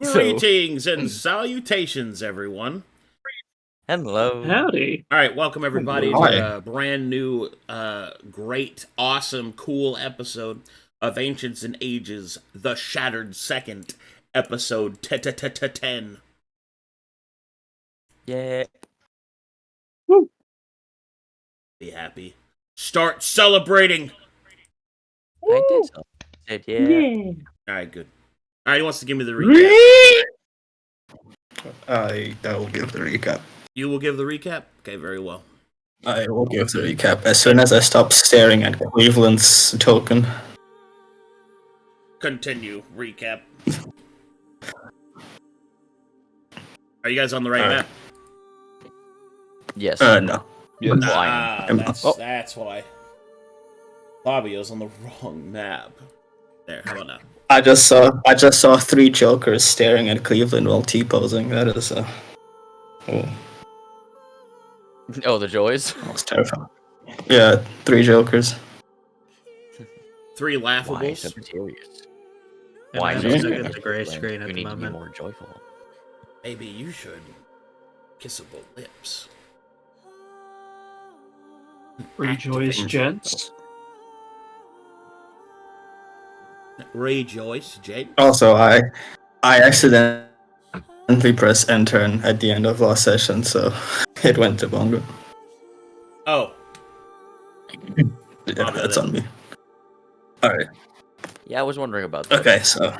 Greetings and salutations, everyone. Hello. Howdy. All right, welcome everybody Hi. to a brand new, great, awesome, cool episode of Ancients and Ages, The Shattered Second, episode 10. Yeah. Woo. Be happy. Start celebrating. I did so. Said yeah. All right, good. All right, who wants to give me the recap? I will give the recap. You will give the recap? Okay, very well. I will give the recap as soon as I stop staring at Cleveland's token. Continue. Recap. Are you guys on the right Alright. map? Yes. No. Yes. That's why. Fabio's on the wrong map. There, how about now? I just saw three jokers staring at Cleveland while T-posing. That is Oh, the joys. that was terrifying. Yeah, three jokers. Three Why laughables. so serious? And Why I'm so just serious? looking at the gray screen at You the need to be moment. more joyful. Maybe you should kissable lips. Rejoice, gents. Rejoice, Jake. Also, I accidentally pressed enter at the end of last session, so it went to Bongo. Oh, Yeah, On with that's it. on me. All right. Yeah, I was wondering about that. Okay, so all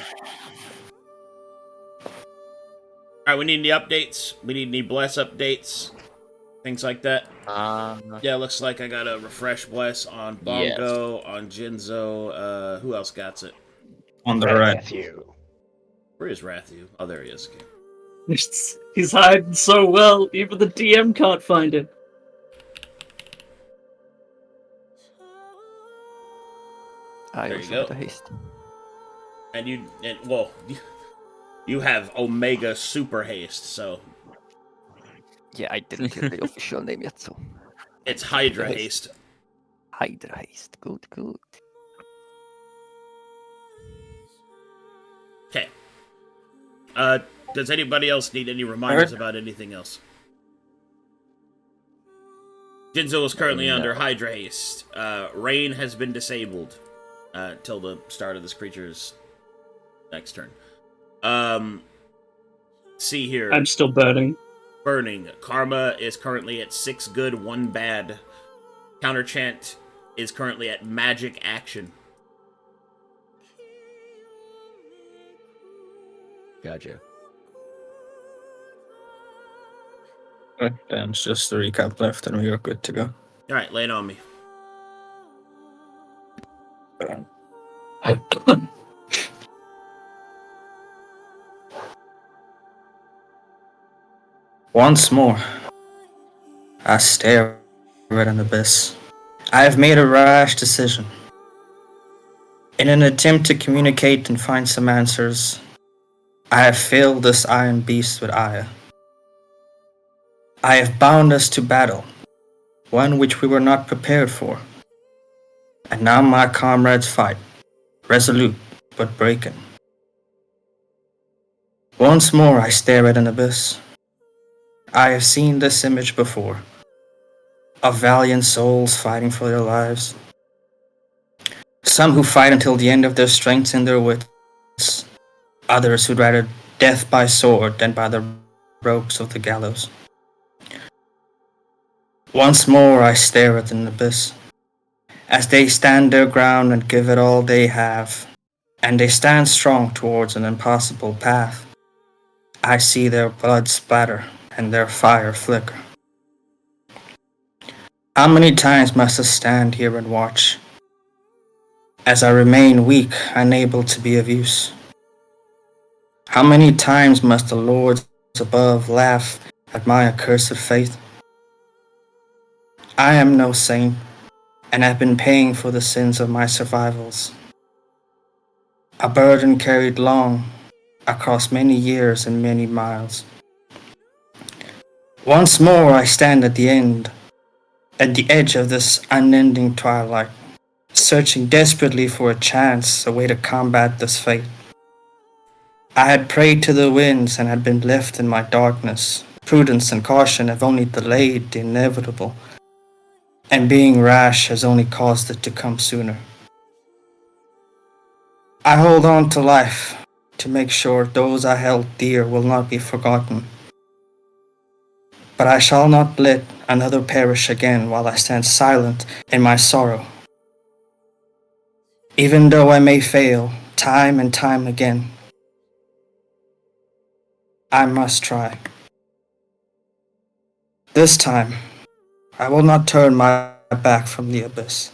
right. We need any updates. We need any bless updates. Things like that. Yeah, looks like I got a refresh bless on Bongo, on Jinzo. Who else got it? on the right. Ratthew. Where is Ratthew? Oh, there he is. Okay. He's hiding so well, even the DM can't find him. There you go. And you have Omega Super Haste, so Yeah, I didn't hear the official name yet, so it's Hydra Haste. Hydra haste. Good. Okay. Does anybody else need any reminders about anything else? Jinzo is currently under Hydra Haste. Rain has been disabled till the start of this creature's next turn. See here. I'm still burning. Burning. Karma is currently at 6 good, 1 bad. Counterchant is currently at magic action. Gotcha. Then it's just the recap left, and we are good to go. Alright, lay it on me. Once more, I stare at an abyss. I have made a rash decision. In an attempt to communicate and find some answers, I have filled this iron beast with ire. I have bound us to battle, one which we were not prepared for. And now my comrades fight, resolute but breaking. Once more I stare at an abyss. I have seen this image before, of valiant souls fighting for their lives. Some who fight until the end of their strength and their wits. Others who'd rather death by sword than by the ropes of the gallows. Once more I stare at an abyss, as they stand their ground and give it all they have, and they stand strong towards an impossible path. I see their blood splatter and their fire flicker. How many times must I stand here and watch, as I remain weak, unable to be of use? How many times must the lords above laugh at my accursed faith? I am no saint, and have been paying for the sins of my survivals. A burden carried long, across many years and many miles. Once more I stand at the edge of this unending twilight, searching desperately for a chance, a way to combat this fate. I had prayed to the winds and had been left in my darkness. Prudence and caution have only delayed the inevitable, and being rash has only caused it to come sooner. I hold on to life to make sure those I held dear will not be forgotten. But I shall not let another perish again while I stand silent in my sorrow. Even though I may fail time and time again, I must try. This time, I will not turn my back from the abyss.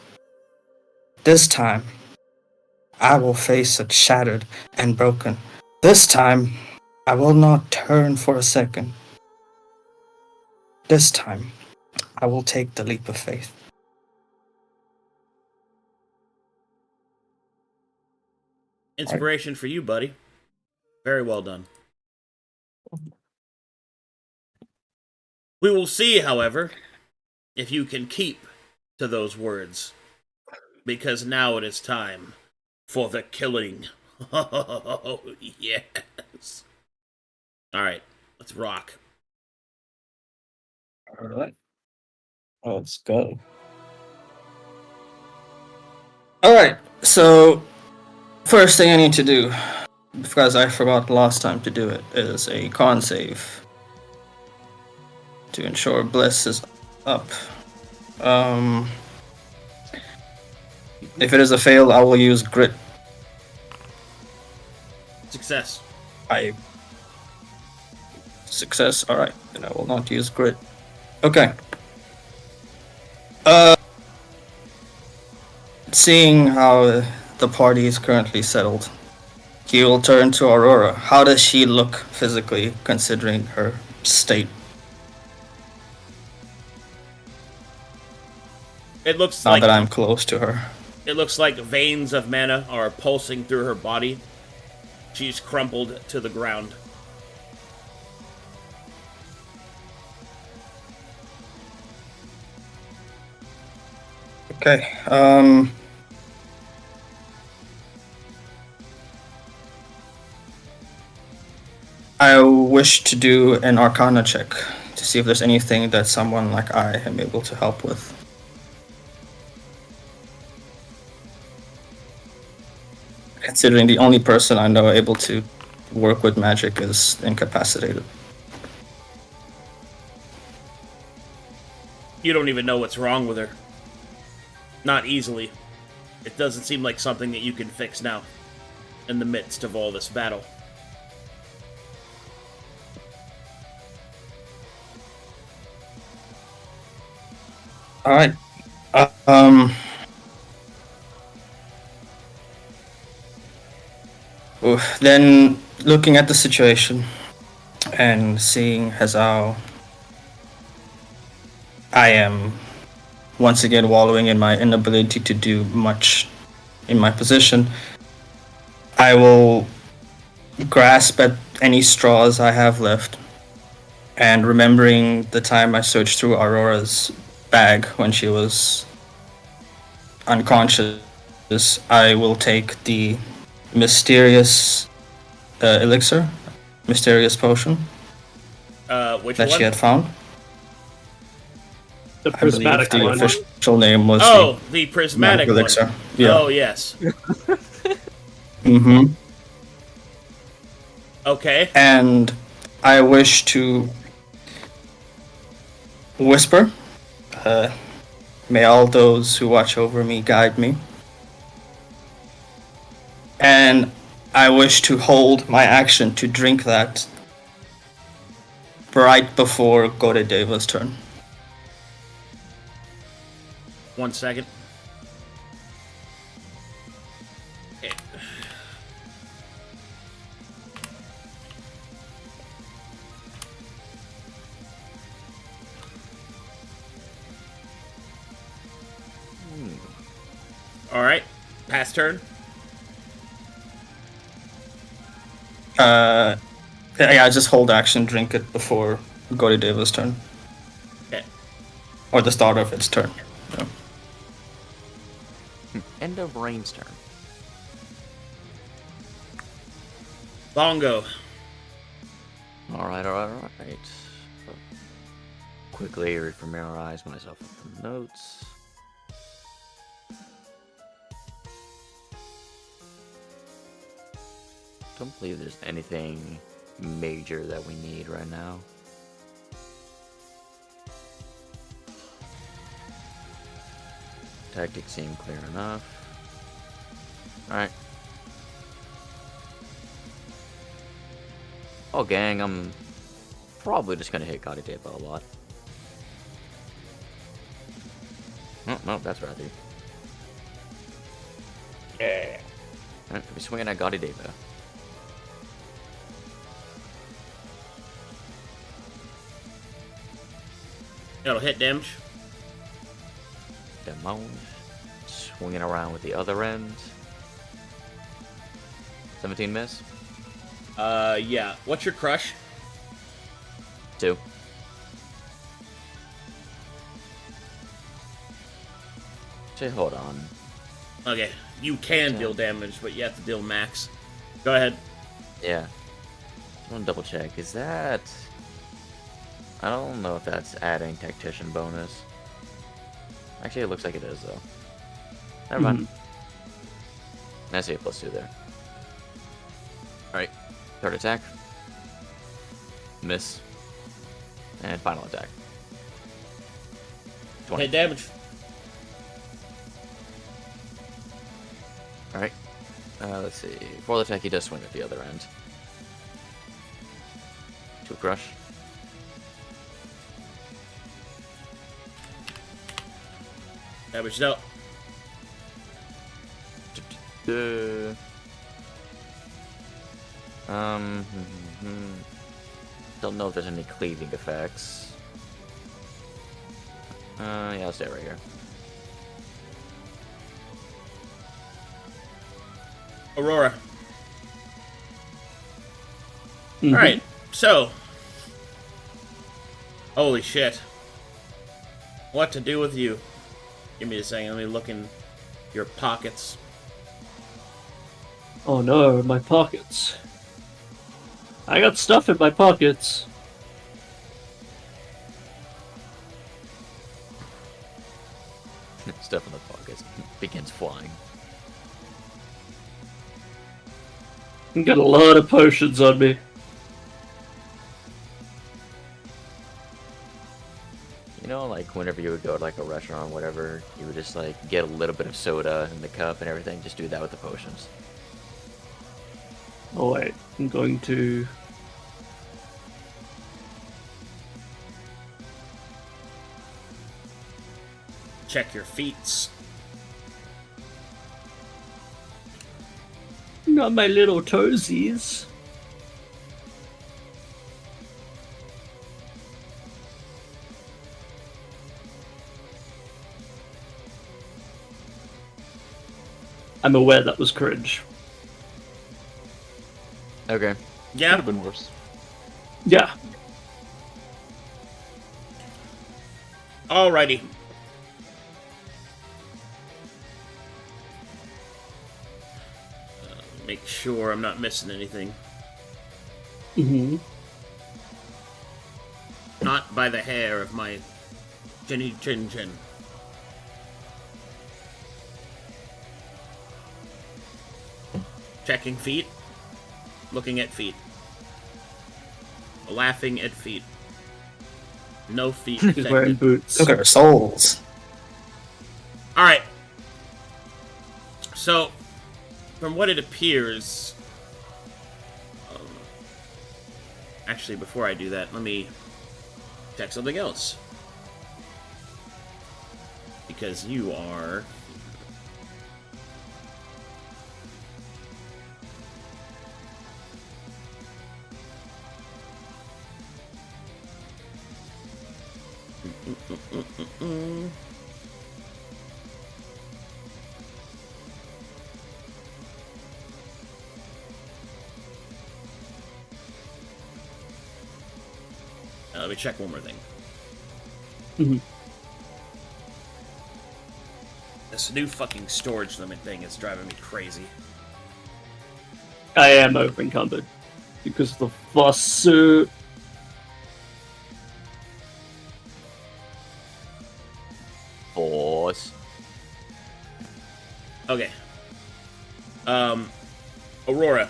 This time, I will face it shattered and broken. This time, I will not turn for a second. This time, I will take the leap of faith. Inspiration for you, buddy. Very well done. We will see, however, if you can keep to those words. Because now it is time for the killing. Oh, yes. Alright, let's rock. Alright. Let's go. Alright, so first thing I need to do, because I forgot last time to do it, is a con save to ensure bliss is up. If it is a fail, I will use grit. Success. Success, alright, then I will not use grit. Okay. Seeing how the party is currently settled, he will turn to Aurora. How does she look physically, considering her state? It looks Now like that I'm close to her. It looks like veins of mana are pulsing through her body. She's crumpled to the ground. Okay, I wish to do an Arcana check to see if there's anything that someone like I am able to help with. Considering the only person I know able to work with magic is incapacitated. You don't even know what's wrong with her. Not easily. It doesn't seem like something that you can fix now, in the midst of all this battle. Alright. Then, looking at the situation and seeing as how I am once again wallowing in my inability to do much in my position, I will grasp at any straws I have left, and remembering the time I searched through Aurora's bag when she was unconscious, I will take the mysterious elixir, mysterious potion Which that one? she had found. The I believe prismatic the one. official name was the prismatic one. elixir. Yeah. Oh, yes. Mm-hmm. Okay. And I wish to whisper, may all those who watch over me guide me. And I wish to hold my action to drink that right before Gouda's turn. 1 second. Okay. Alright. Pass turn. Yeah, just hold action, drink it before Gouda's turn. Okay. Or the start of its turn. Yeah. End of Rain's turn. Bongo. Alright. Quickly refamiliarize myself with the notes. Don't believe there's anything major that we need right now. Tactics seem clear enough. Alright. Oh, gang, I'm probably just gonna hit Gouda a lot. Oh, no, that's Ratthew. Yeah. Alright, we're swinging at Gouda. It'll hit damage. Demon. Swinging around with the other end. 17 miss. Yeah. What's your crush? 2. Say, hold on. Okay. You can deal damage, but you have to deal max. Go ahead. Yeah. I want to double check. Is that... I don't know if that's adding Tactician bonus. Actually, it looks like it is, though. Never mind. I see a +2 there. Alright. Third attack. Miss. And final attack. 20. Hit damage. Alright. Let's see. Fourth attack, he does swing at the other end. 2 crush. Damage out. Don't know if there's any cleaving effects. Yeah, I'll stay right here. Aurora. Alright, so. Holy shit. What to do with you? Give me a second, let me look in your pockets. Oh no, my pockets. I got stuff in my pockets. Stuff in the pockets begins flying. I got a lot of potions on me. You know, like whenever you would go to like a restaurant or whatever, you would just like get a little bit of soda in the cup and everything. Just do that with the potions. Oh wait, I'm going to... Check your feet. Not my little toesies. I'm aware that was cringe. Okay. Yeah. Could have been worse. Yeah. Alrighty. Make sure I'm not missing anything. Not by the hair of my chinny chin chin. Checking feet. Looking at feet. Laughing at feet. No feet He's wearing detected. boots. Look at our souls. Alright. So, from what it appears... actually, before I do that, let me check something else. Because you are... let me check one more thing. This new fucking storage limit thing is driving me crazy. I am over encumbered. because of the fuss suit. Force. Okay. Aurora.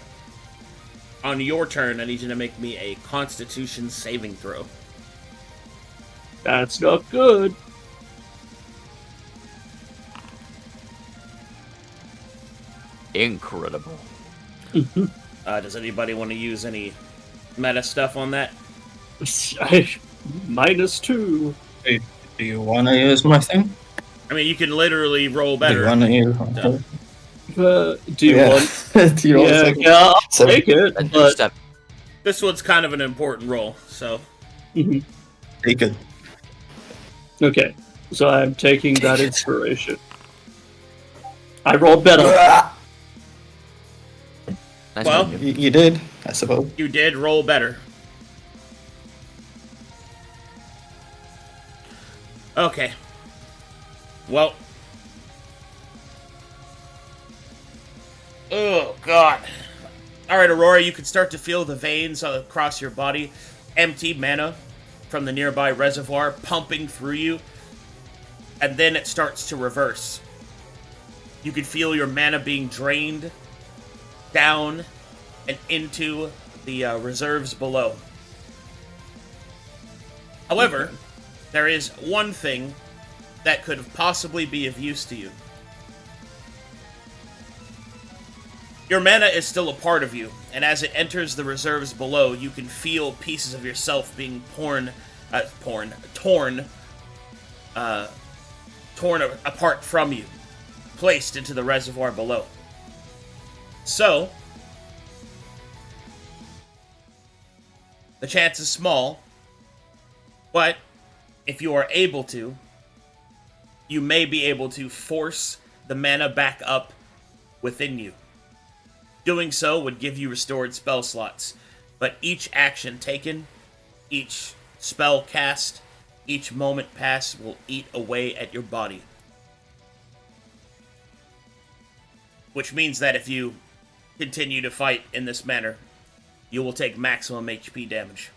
On your turn, I need you to make me a Constitution saving throw. That's not good. Incredible. Does anybody want to use any meta stuff on that? -2. Do you want to use my thing? I mean, you can literally roll Do better. you want to use Do you want? Do you want Yeah, to yeah, I'll So- take it, That's but step. This one's kind of an important roll, so Mhm. Take it. Okay, so I'm taking that inspiration. I rolled better. Nice Well- one. You did, I suppose. you did roll better. Okay. Well. Oh, God. Alright, Aurora, you can start to feel the veins across your body. Empty mana from the nearby reservoir pumping through you. And then it starts to reverse. You can feel your mana being drained down and into the reserves below. However, there is one thing that could possibly be of use to you. Your mana is still a part of you, and as it enters the reserves below, you can feel pieces of yourself being torn apart from you, placed into the reservoir below. So, the chance is small, but if you are able to, you may be able to force the mana back up within you. Doing so would give you restored spell slots, but each action taken, each spell cast, each moment passed will eat away at your body. Which means that if you continue to fight in this manner, you will take maximum HP damage.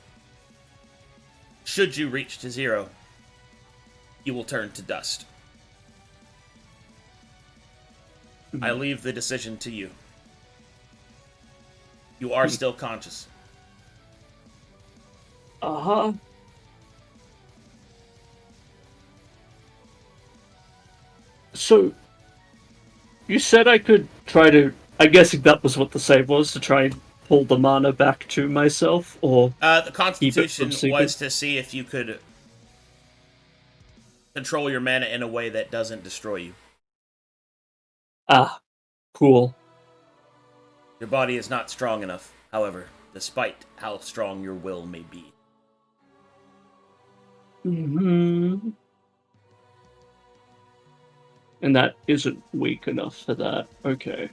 Should you reach to 0, you will turn to dust. I leave the decision to you. You are still conscious. Uh-huh. So, you said I could try to... I'm guessing that was what the save was, to try and pull the mana back to myself, or... The Constitution Keep it from was to see if you could control your mana in a way that doesn't destroy you. Ah, cool. Your body is not strong enough, however, despite how strong your will may be. Mm-hmm. And that isn't weak enough for that. Okay.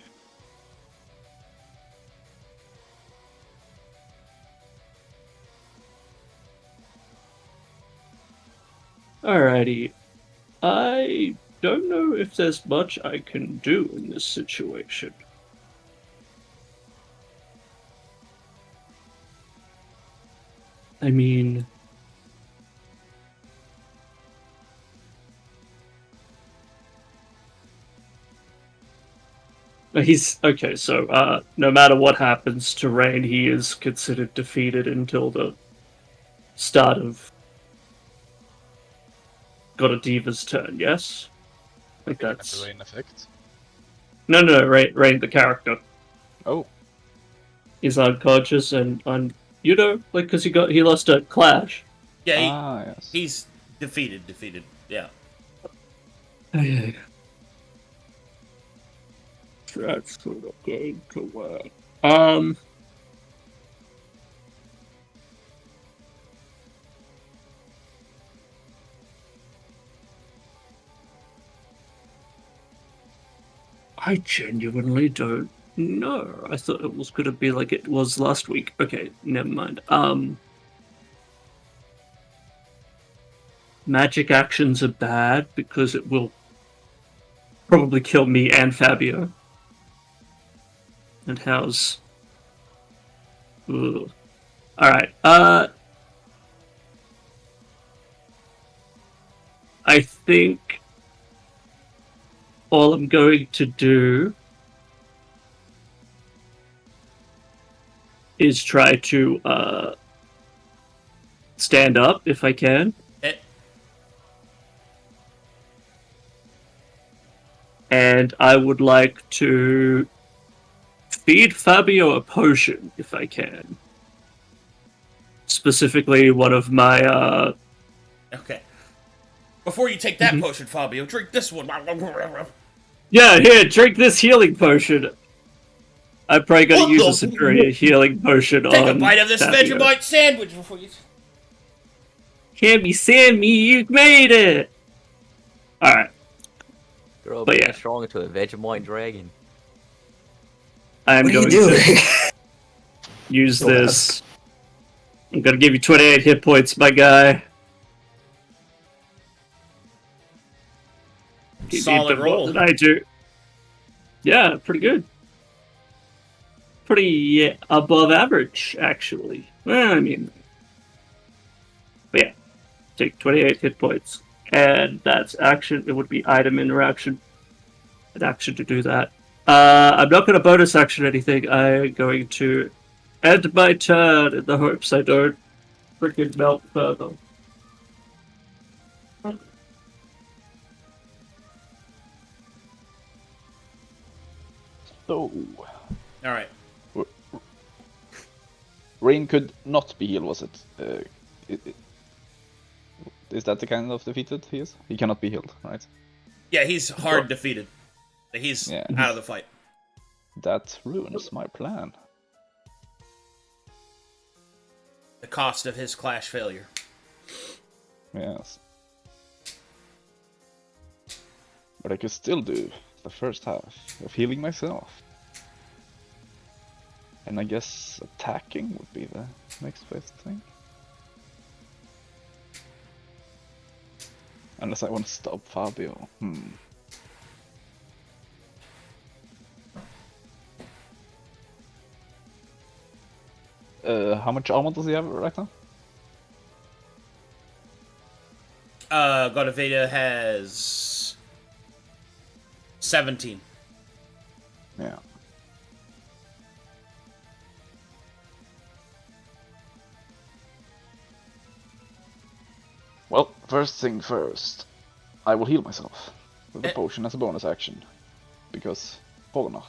Alrighty. I don't know if there's much I can do in this situation. I mean... He's... Okay, so, no matter what happens to Rain, he is considered defeated until the start of Diva's turn, yes? I think that's... Rain effect. No, Rain the character. Oh. He's unconscious and because he lost a clash. Yeah, Yes. he's defeated, yeah. That's sort of going to work. I genuinely don't know. I thought it was going to be like it was last week. Okay, never mind. Magic actions are bad because it will probably kill me and Fabio. And how's Ugh. All right. I think all I'm going to do is try to stand up if I can. And I would like to feed Fabio a potion if I can. Specifically, one of my. Okay. Before you take that potion, Fabio, drink this one. Yeah, here, drink this healing potion. I'm probably going to use a superior healing potion Take on a bite of this Fabio. Vegemite sandwich before you... Sammy, you made it! Alright. Girl, But being yeah. strong into a Vegemite dragon. I'm What are you going doing? to use Go this. I'm going to give you 28 hit points, my guy. You Solid need the more roll. than I do. Yeah, pretty good. Pretty above average, actually. Well, I mean... But yeah. Take 28 hit points. And that's action. It would be item interaction. An action to do that. I'm not going to bonus action anything. I'm going to end my turn in the hopes I don't freaking melt further. So, Alright. Rain could not be healed, was it? Is that the kind of defeated he is? He cannot be healed, right? Yeah, he's hard defeated. He's out of the fight. That ruins my plan. The cost of his clash failure. Yes. But I could still do the first half of healing myself. And I guess attacking would be the next best thing. Unless I want to stop Fabio. How much armor does he have right now? Godaveda has 17. Yeah. Well, first thing first, I will heal myself with the potion as a bonus action, because Pogna.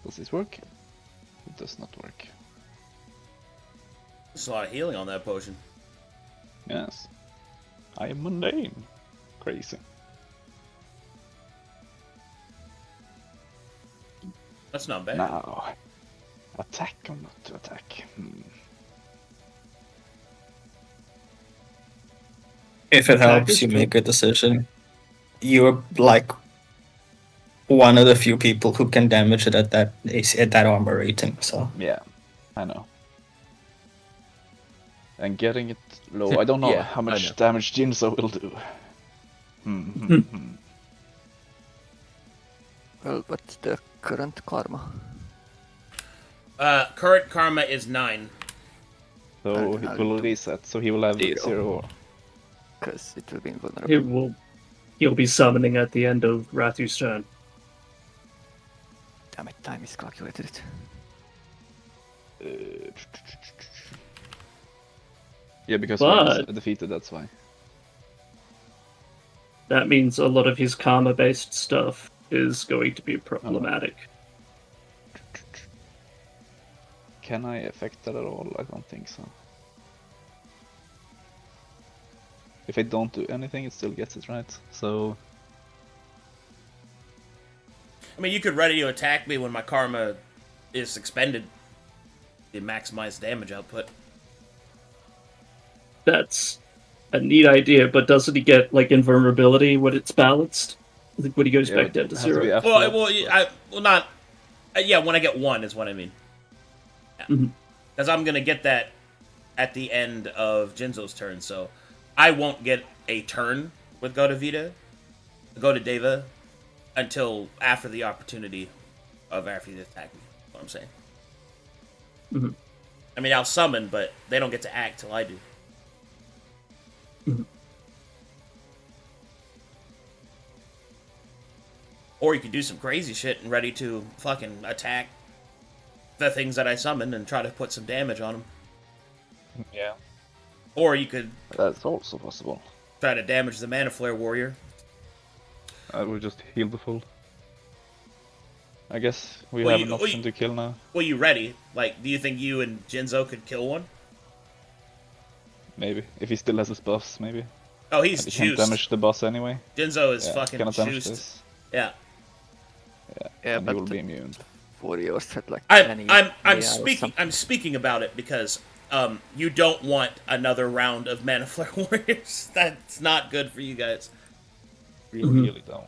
Does this work? It does not work. There's a lot of healing on that potion. Yes. I am mundane. Crazy. That's not bad. Now, attack or not to attack? If it helps you make a decision, you're like one of the few people who can damage it at that armor rating. So Yeah, I know. And getting it low, I don't know how much damage Jinzo will do. Well, what's the current karma? Current karma is 9. So it will reset, so he will have 0. Because it will be invulnerable. He'll be summoning at the end of Rathew's turn. Damn it, time is calculated. Yeah, because But- he's defeated, that's why. That means a lot of his karma-based stuff is going to be problematic. Can I affect that at all? I don't think so. If I don't do anything, it still gets it right, so... I mean, you could ready to attack me when my karma is expended. You maximize damage output. That's a neat idea, but doesn't he get like invulnerability when it's balanced? I think when he goes Yeah, back it down to has to be 0. after Well, that, not... yeah, when I get 1 is what I mean. Because I'm going to get that at the end of Jinzo's turn, so I won't get a turn with Gouda Deva, until after the opportunity of after you attack me. That's what I'm saying. Mm-hmm. I mean, I'll summon, but they don't get to act till I do. Mm-hmm. Or you could do some crazy shit and ready to fucking attack the things that I summon and try to put some damage on them. Yeah. Or you could That's also possible. try to damage the Mana Flare Warrior. I will just heal the full. I guess we Well, have an option to kill now. Well, you ready? Like, do you think you and Jinzo could kill one? Maybe. If he still has his buffs, maybe. Oh, he's He can't juiced. damage the boss anyway. Jinzo is Yeah, fucking cannot damage juiced. this. Yeah. Yeah, And but he will be immune. Warriors had like I'm speaking about it because you don't want another round of Mana Flare Warriors. That's not good for you guys. We Mhm. really don't.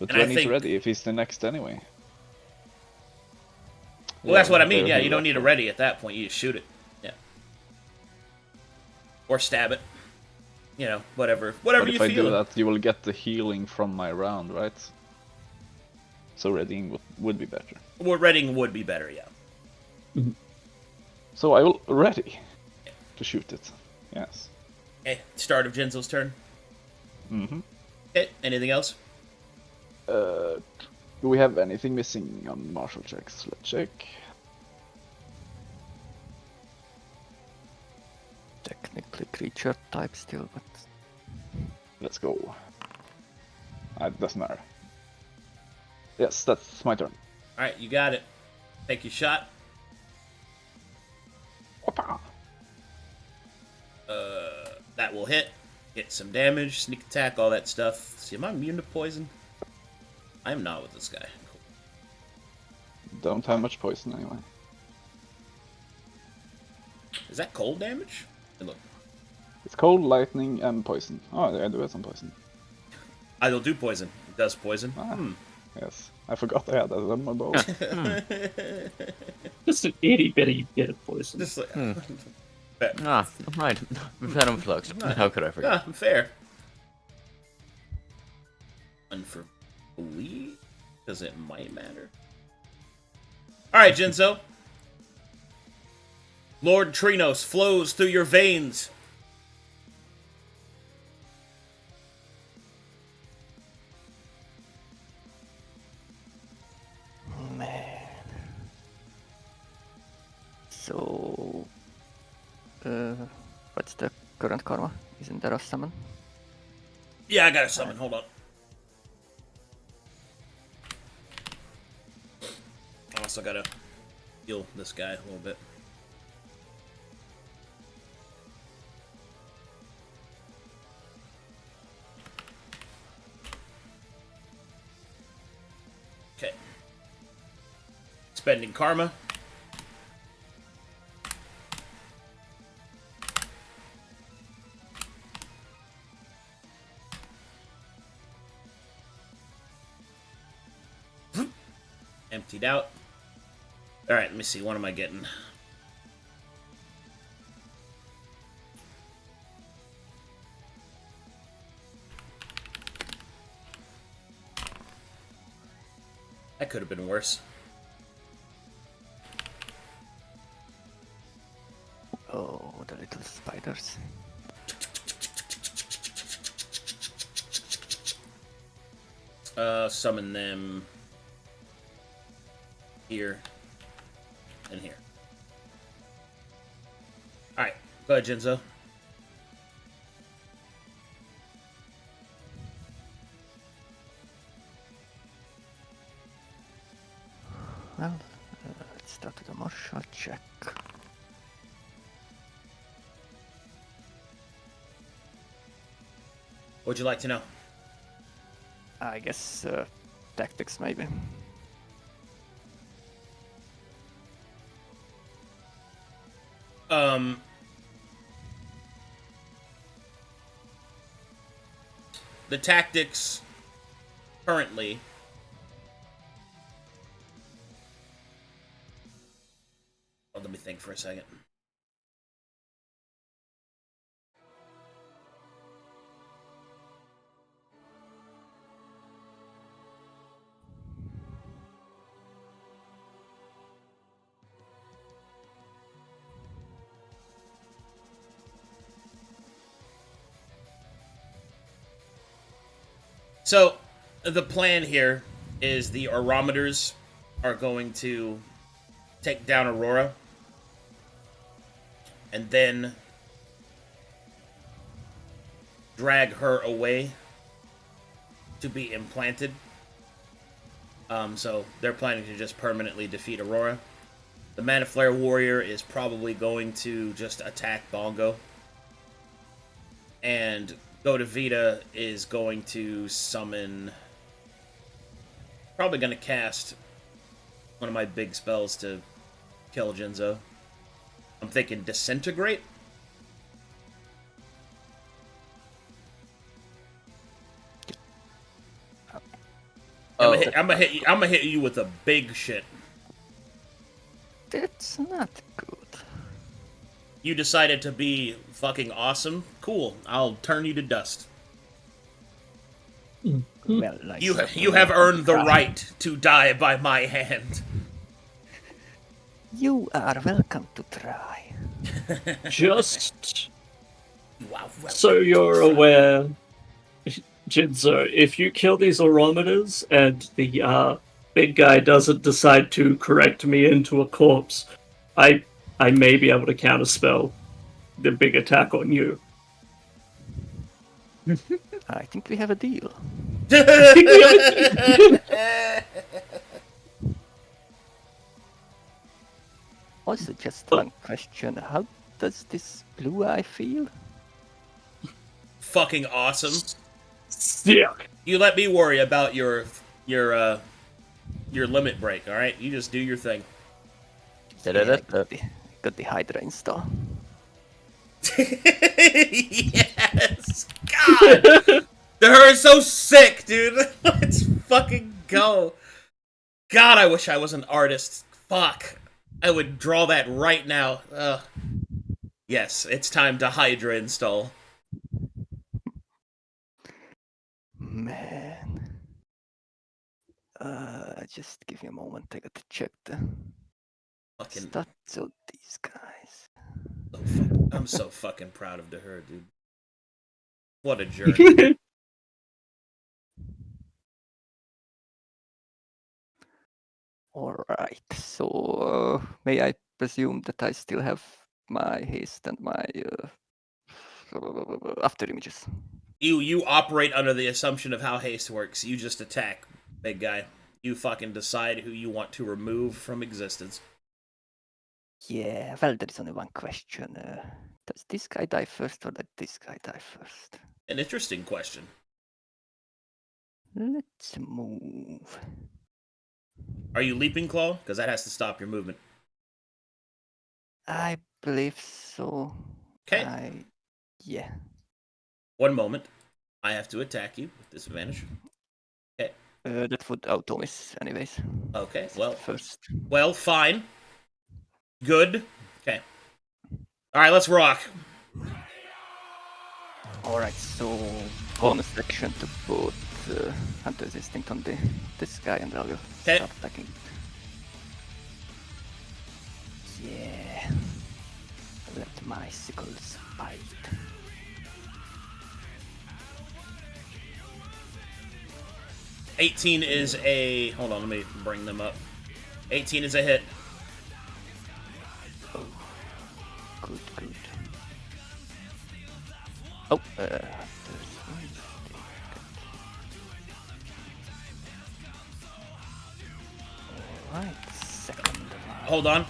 But And do I I need think- to ready if he's the next anyway? Well, that's what I mean. they're Yeah, you healed don't up need a for- ready at that point. You just shoot it. Yeah. Or stab it. You know, whatever But you if I feel. do that, you will get the healing from my round, right? So readying would be better. Well, readying would be better, yeah. So I will ready to shoot it. Yes. Okay, start of Jinzo's turn. Mm-hmm. Okay, anything else? Do we have anything missing on martial checks? Let's check. technically creature type still, but Let's go. It doesn't matter. Yes, that's my turn. Alright, you got it. Take your shot. Whoppa! That will hit. Get some damage, sneak attack, all that stuff. See, am I immune to poison? I am not with this guy. Cool. Don't have much poison anyway. Is that cold damage? Hey, look. It's cold, lightning, and poison. Oh, I do have some poison. I will do poison. It does poison. Ah. Yes, I forgot I had that on my bow. Just an itty bitty bit of poison. Just like, Ah, right. Venom Flux. How could I forget? fair. One for bleed? Because it might matter. Alright, Jinzo. Lord Trinos flows through your veins. man. So, what's the current karma? Isn't there a summon? Yeah, I got a summon. Hold on. I also gotta heal this guy a little bit. Okay. Spending karma. Emptied out. Alright, let me see. What am I getting? That could have been worse. Oh, the little spiders. Summon them here and here. Alright, go ahead, Jinzo. Well, let's start with a martial check. What'd you like to know? I guess tactics maybe. The tactics currently let me think for a second. So, the plan here is the Orometers are going to take down Aurora, and then drag her away to be implanted. So they're planning to just permanently defeat Aurora. The Mana Flare Warrior is probably going to just attack Bongo. And Vita is going to summon... Probably going to cast one of my big spells to kill Jinzo. I'm thinking Disintegrate. I'm gonna hit you with a big shit. That's not good. You decided to be fucking awesome? Cool. I'll turn you to dust. Well, You have earned the right to die by my hand. You are welcome to try. Just so you're aware, Jinzo, if you kill these Orometers and the big guy doesn't decide to correct me into a corpse, I may be able to counterspell the big attack on you. I think we have a deal. Also, just one question. How does this blue eye feel? Fucking awesome. Sick. You let me worry about your limit break, alright? You just do your thing. Yeah, got the Hydra install. Yes! God! Dahaur is so sick, dude! Let's fucking go. God, I wish I was an artist. Fuck. I would draw that right now. Yes, it's time to Hydra install. Man. Just give me a moment. I got to check the stats of these guys. I'm so fucking proud of Dahaur, dude. What a journey. Alright, so may I presume that I still have my haste and my after images? You operate under the assumption of how haste works. You just attack, big guy. You fucking decide who you want to remove from existence. Yeah, well, there is only one question. Does this guy die first or does this guy die first? An interesting question. Let's move. Are you Leaping Claw? Because that has to stop your movement. I believe so. Okay. Yeah. One moment. I have to attack you with disadvantage. Okay. That would auto miss anyways. Okay, well. First. Well, fine. Good. Okay. Alright, let's rock. Alright, so bonus action to put Hunter's Instinct on this guy and I will start attacking. Yeah. Let my sickles bite. $18 is a... Hold on, let me bring them up. 18 is a hit. Oh. Good. Oh, Alright, second. Hold on.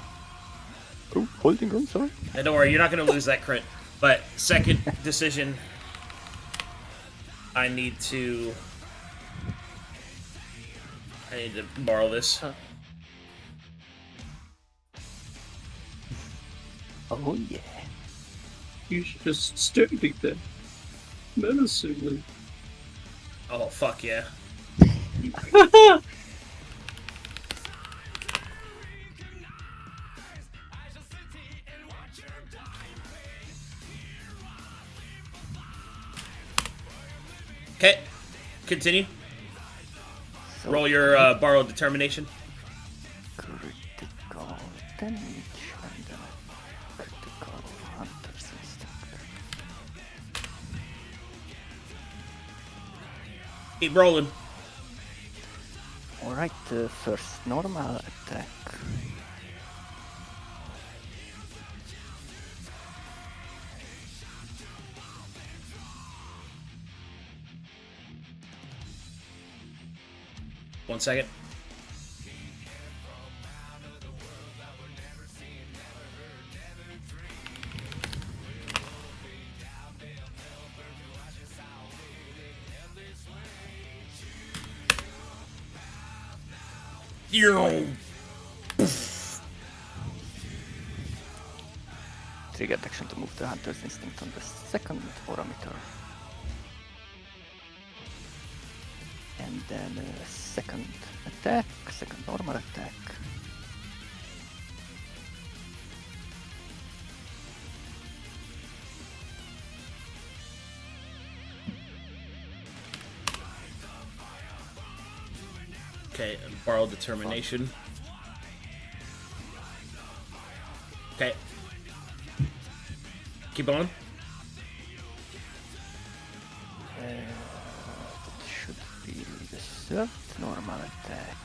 Oh, holding on, sorry. And don't worry, you're not going to lose that crit. But second decision, I need to borrow this. Oh yeah. You should just standing there, menacingly. Oh, fuck yeah. Okay, continue. So roll your borrowed determination. Critical damage and critical hunter's instinct. Keep rolling. Alright, first normal attack. One second. Trigger action to move the Hunter's Instinct on the second parameter. And then second attack, second normal attack. Okay, borrow determination. Okay. Keep on. That should be the third normal attack.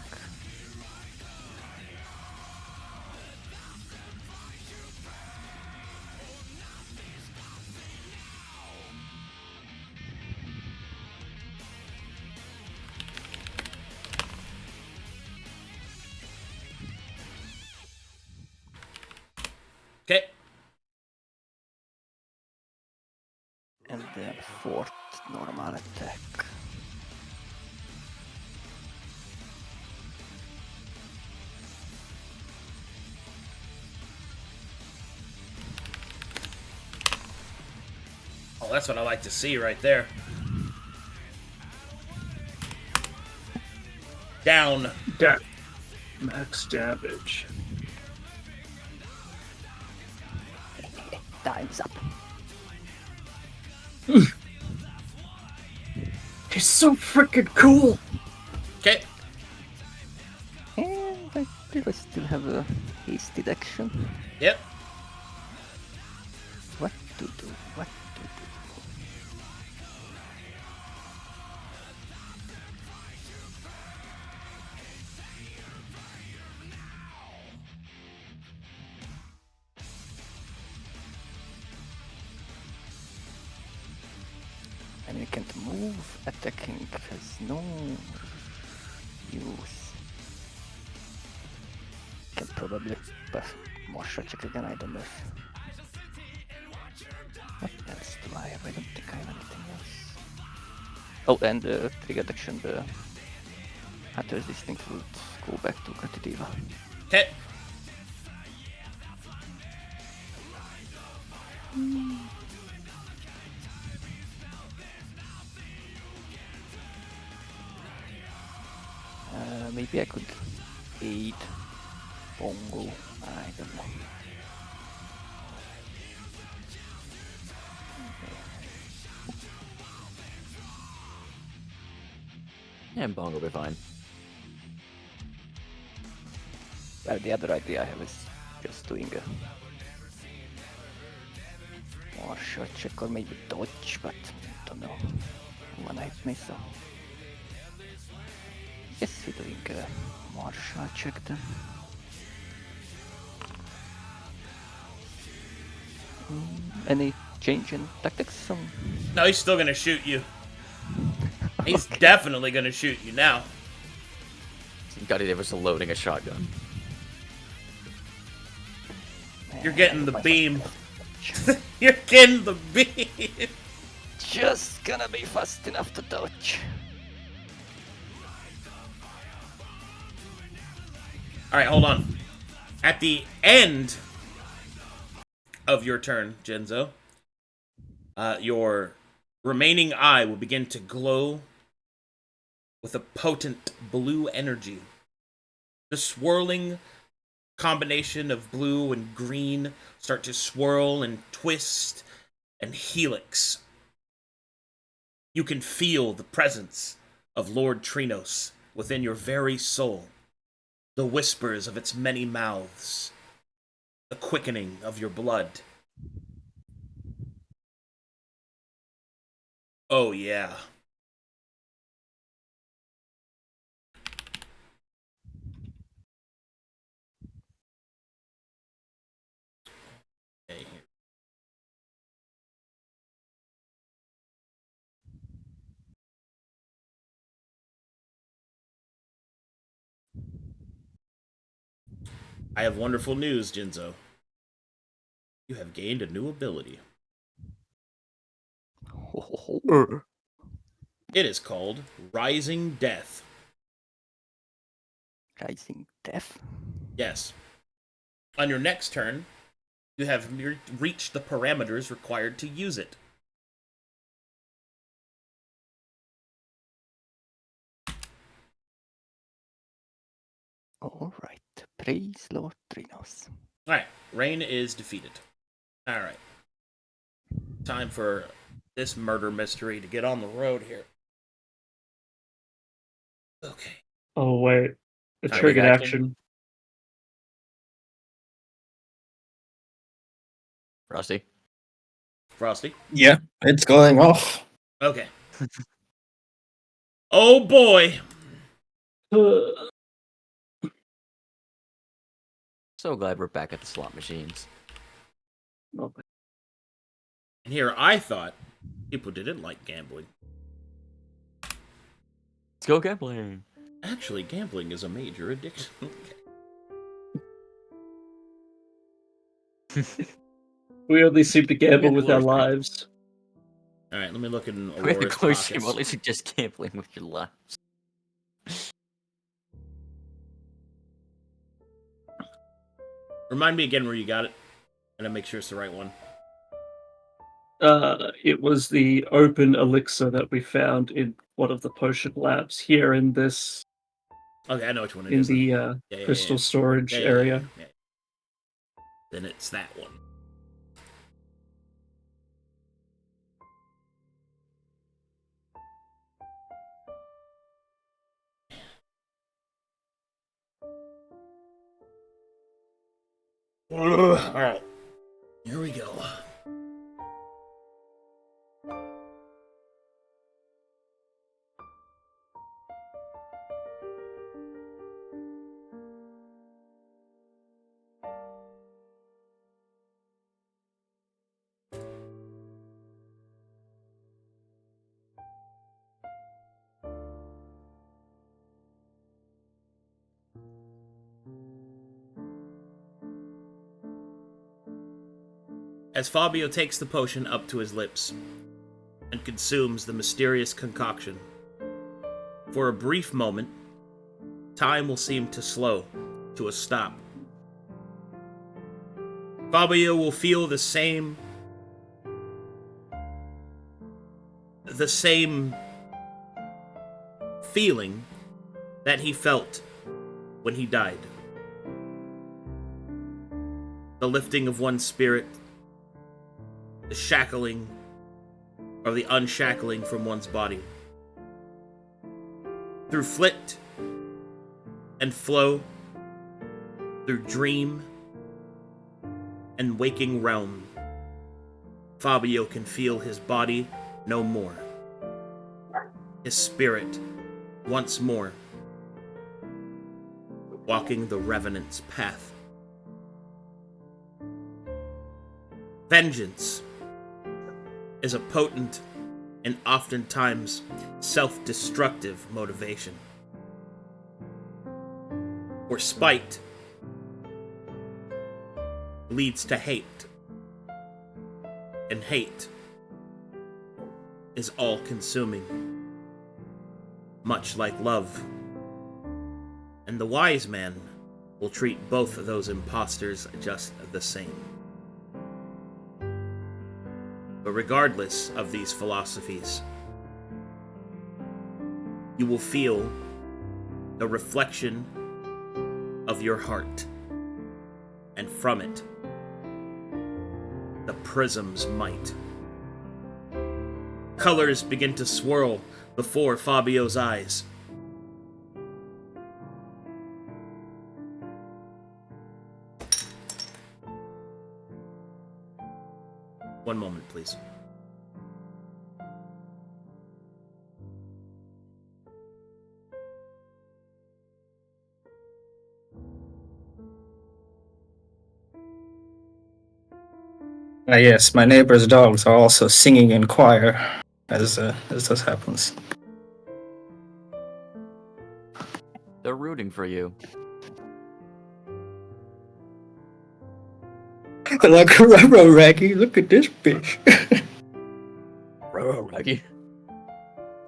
Okay. And then fourth normal attack. Oh, that's what I like to see right there. Down. Max damage. Time's up. He's so freaking cool. Okay. And I believe I still have a hasted action. Yep. What to do? What to do? And you can't move. Attacking has no use. Can probably more shot check again, I don't know. What else do I have? I don't think I have anything else. Oh, and trigger action, the Hunter's Instinct would go back to Katidiva. Okay. Maybe I could aid Bongo. I don't know. Yeah, Bongo will be fine. Well, the other idea I have is just doing a more short check or maybe dodge, but I don't know. One hit me, so guess we're doing a more short check then. Any change in tactics? No, he's still gonna shoot you. He's definitely gonna shoot you now. Gotti was loading a shotgun. You're getting the beam. You're getting the beam. Just gonna be fast enough to dodge. Alright, hold on. At the end of your turn, Jinzo, your remaining eye will begin to glow with a potent blue energy. The swirling combination of blue and green start to swirl and twist and helix. You can feel the presence of Lord Trinos within your very soul. The whispers of its many mouths. The quickening of your blood. Oh yeah. I have wonderful news, Jinzo. You have gained a new ability. It is called Rising Death. Rising Death? Yes. On your next turn, you have reached the parameters required to use it. Alright. Praise Lord Trinos. Alright, Rain is defeated. Alright. Time for this murder mystery to get on the road here. Okay. Oh, wait. A Target triggered action? action. Frosty. Frosty? Yeah, it's going off. Okay. Oh boy! So glad we're back at the slot machines. Oh, And here I thought people didn't like gambling. Let's go gambling. Actually, gambling is a major addiction. we only seem to gamble with our Gambler's right. lives. Alright, let me look in We're the Aurora's close game pockets. only suggest gambling with your lives. Remind me again where you got it. And I'll make sure it's the right one. It was the open elixir that we found in one of the potion labs here in this, Okay, I know which one it in is. the then. Yeah, crystal storage Yeah, area. yeah. Then it's that one. Alright. Here we go. As Fabio takes the potion up to his lips and consumes the mysterious concoction, for a brief moment, time will seem to slow to a stop. Fabio will feel the same feeling that he felt when he died. The lifting of one's spirit, the shackling or the unshackling from one's body. Through flit and flow, through dream and waking realm, Fabio can feel his body no more, his spirit once more, walking the Revenant's path. Vengeance is a potent and oftentimes self-destructive motivation. For spite leads to hate, and hate is all-consuming, much like love. And the wise man will treat both of those imposters just the same. But regardless of these philosophies, you will feel the reflection of your heart, and from it, the prism's might. Colors begin to swirl before Fabio's eyes. One moment, please. Yes, my neighbor's dogs are also singing in choir as this happens. They're rooting for you. Like Roro Raggy, look at this bitch. Roro Raggy.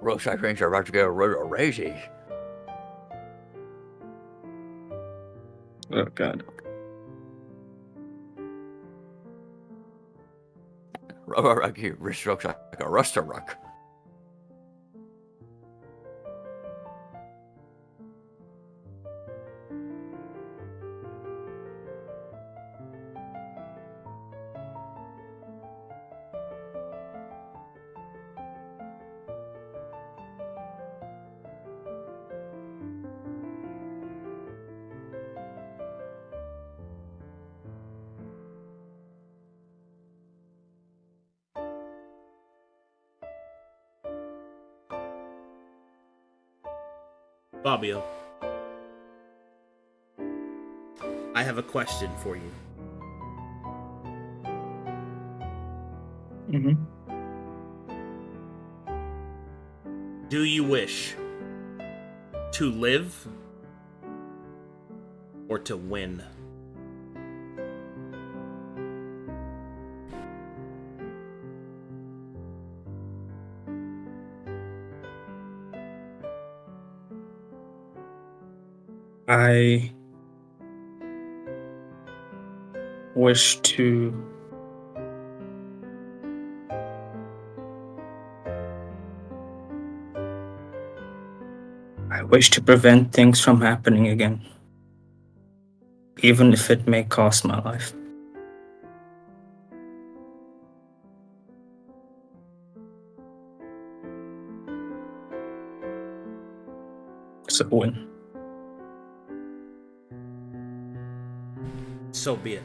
Rorschach Ranger about to go Roro Raggy. Oh god. Roro Raggy looks like a Ruster Rock. Fabio, I have a question for you. Mm-hmm. Do you wish to live or to win? I wish to prevent things from happening again, even if it may cost my life. So win. So be it.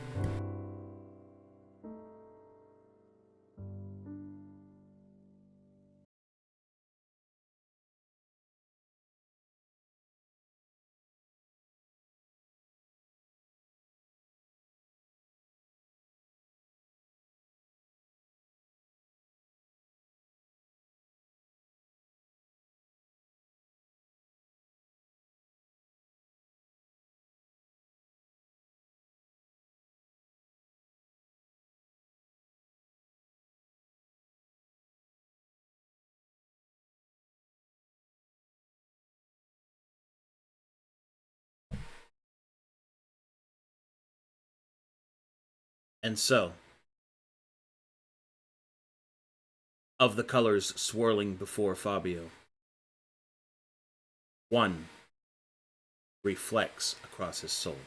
And so, of the colors swirling before Fabio, one reflects across his soul.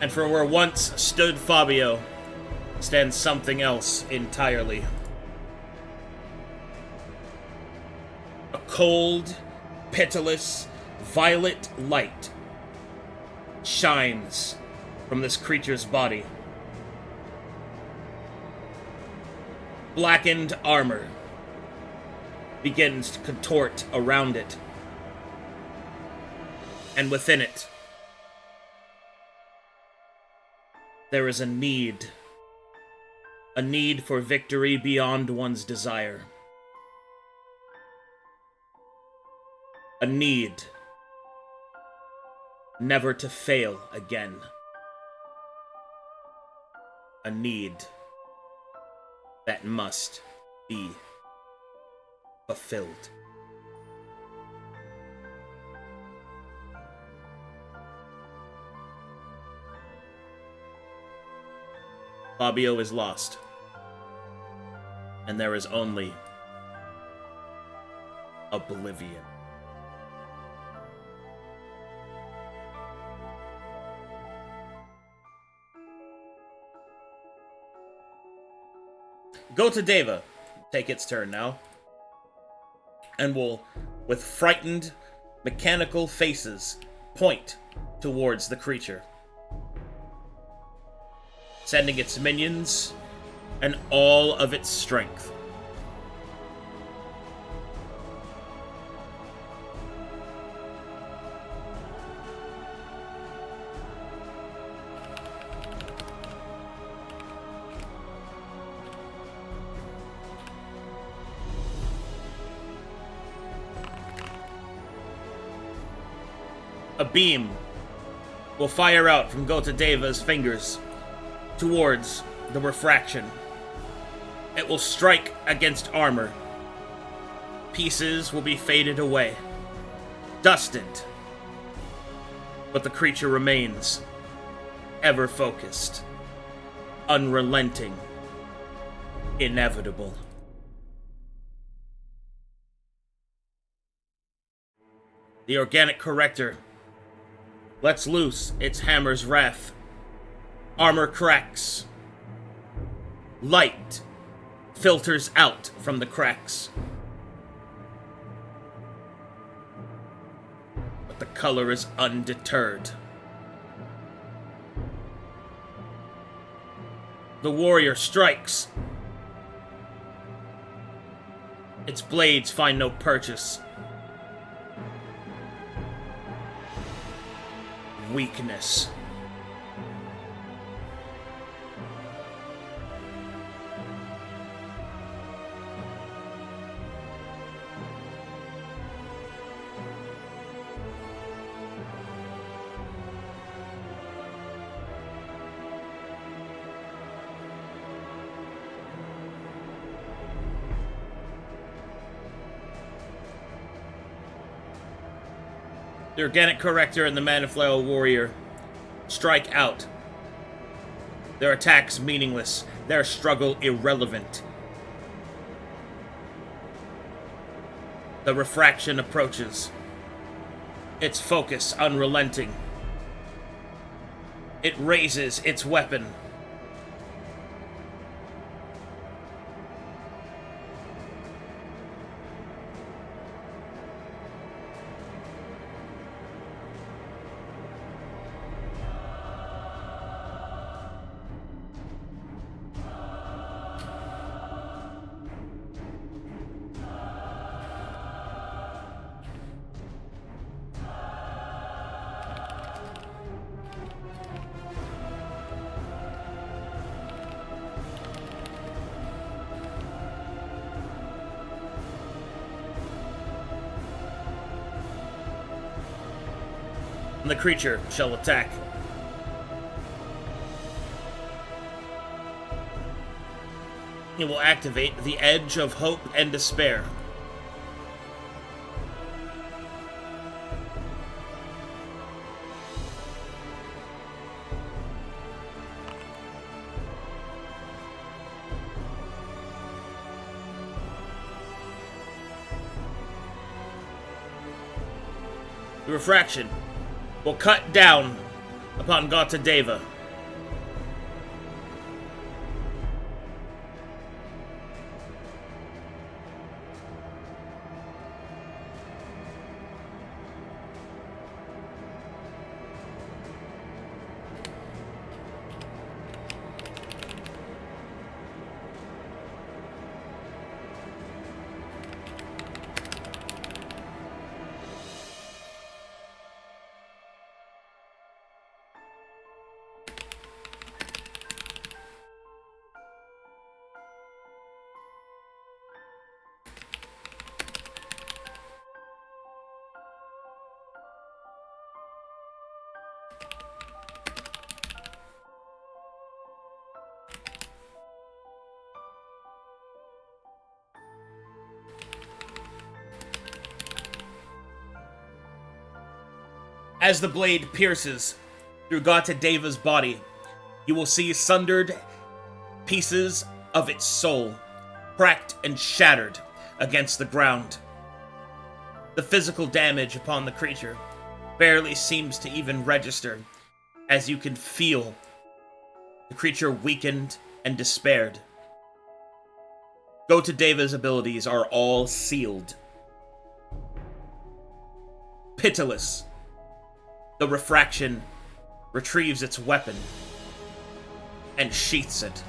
And for where once stood Fabio, stands something else entirely. A cold, pitiless, violet light shines from this creature's body. Blackened armor begins to contort around it. And within it, there is a need for victory beyond one's desire. A need never to fail again. A need that must be fulfilled. Fabio is lost, and there is only oblivion. Deva take its turn now, and will, with frightened, mechanical faces, point towards the creature, sending its minions and all of its strength. A beam will fire out from Deva's fingers towards the refraction. It will strike against armor. Pieces will be faded away, dusted, but the creature remains ever focused, unrelenting, inevitable. The organic corrector lets loose its hammer's wrath. Armor cracks. Light filters out from the cracks. But the color is undeterred. The warrior strikes. Its blades find no purchase. Weakness. The organic corrector and the Maniflail warrior strike out. Their attacks meaningless, their struggle irrelevant. The refraction approaches, its focus unrelenting. It raises its weapon. The creature shall attack. It will activate the Edge of Hope and Despair. The refraction will cut down upon Deva. As the blade pierces through Gata Deva's body, you will see sundered pieces of its soul, cracked and shattered against the ground. The physical damage upon the creature barely seems to even register, as you can feel the creature weakened and despaired. Gota Deva's abilities are all sealed. Pitiless, the refraction retrieves its weapon and sheaths it.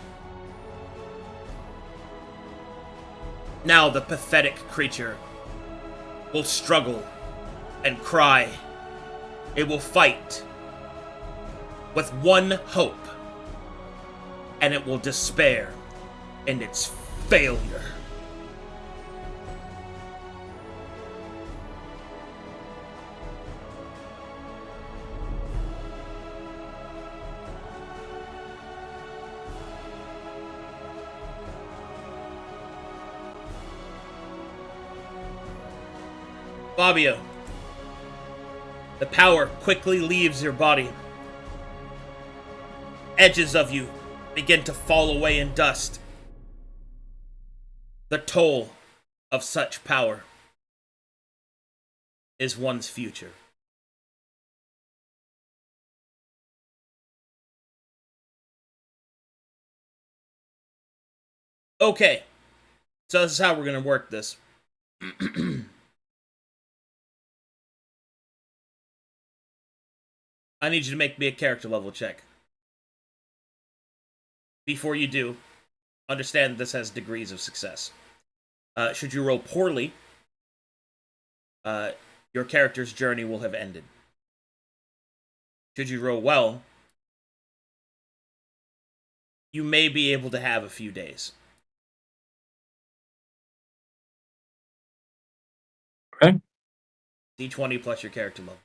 Now the pathetic creature will struggle and cry. It will fight with one hope, and it will despair in its failure. Fabio, the power quickly leaves your body. Edges of you begin to fall away in dust. The toll of such power is one's future. Okay, so this is how we're going to work this. I need you to make me a character level check. Before you do, understand that this has degrees of success. Should you roll poorly, your character's journey will have ended. Should you roll well, you may be able to have a few days. Okay. D20 plus your character level.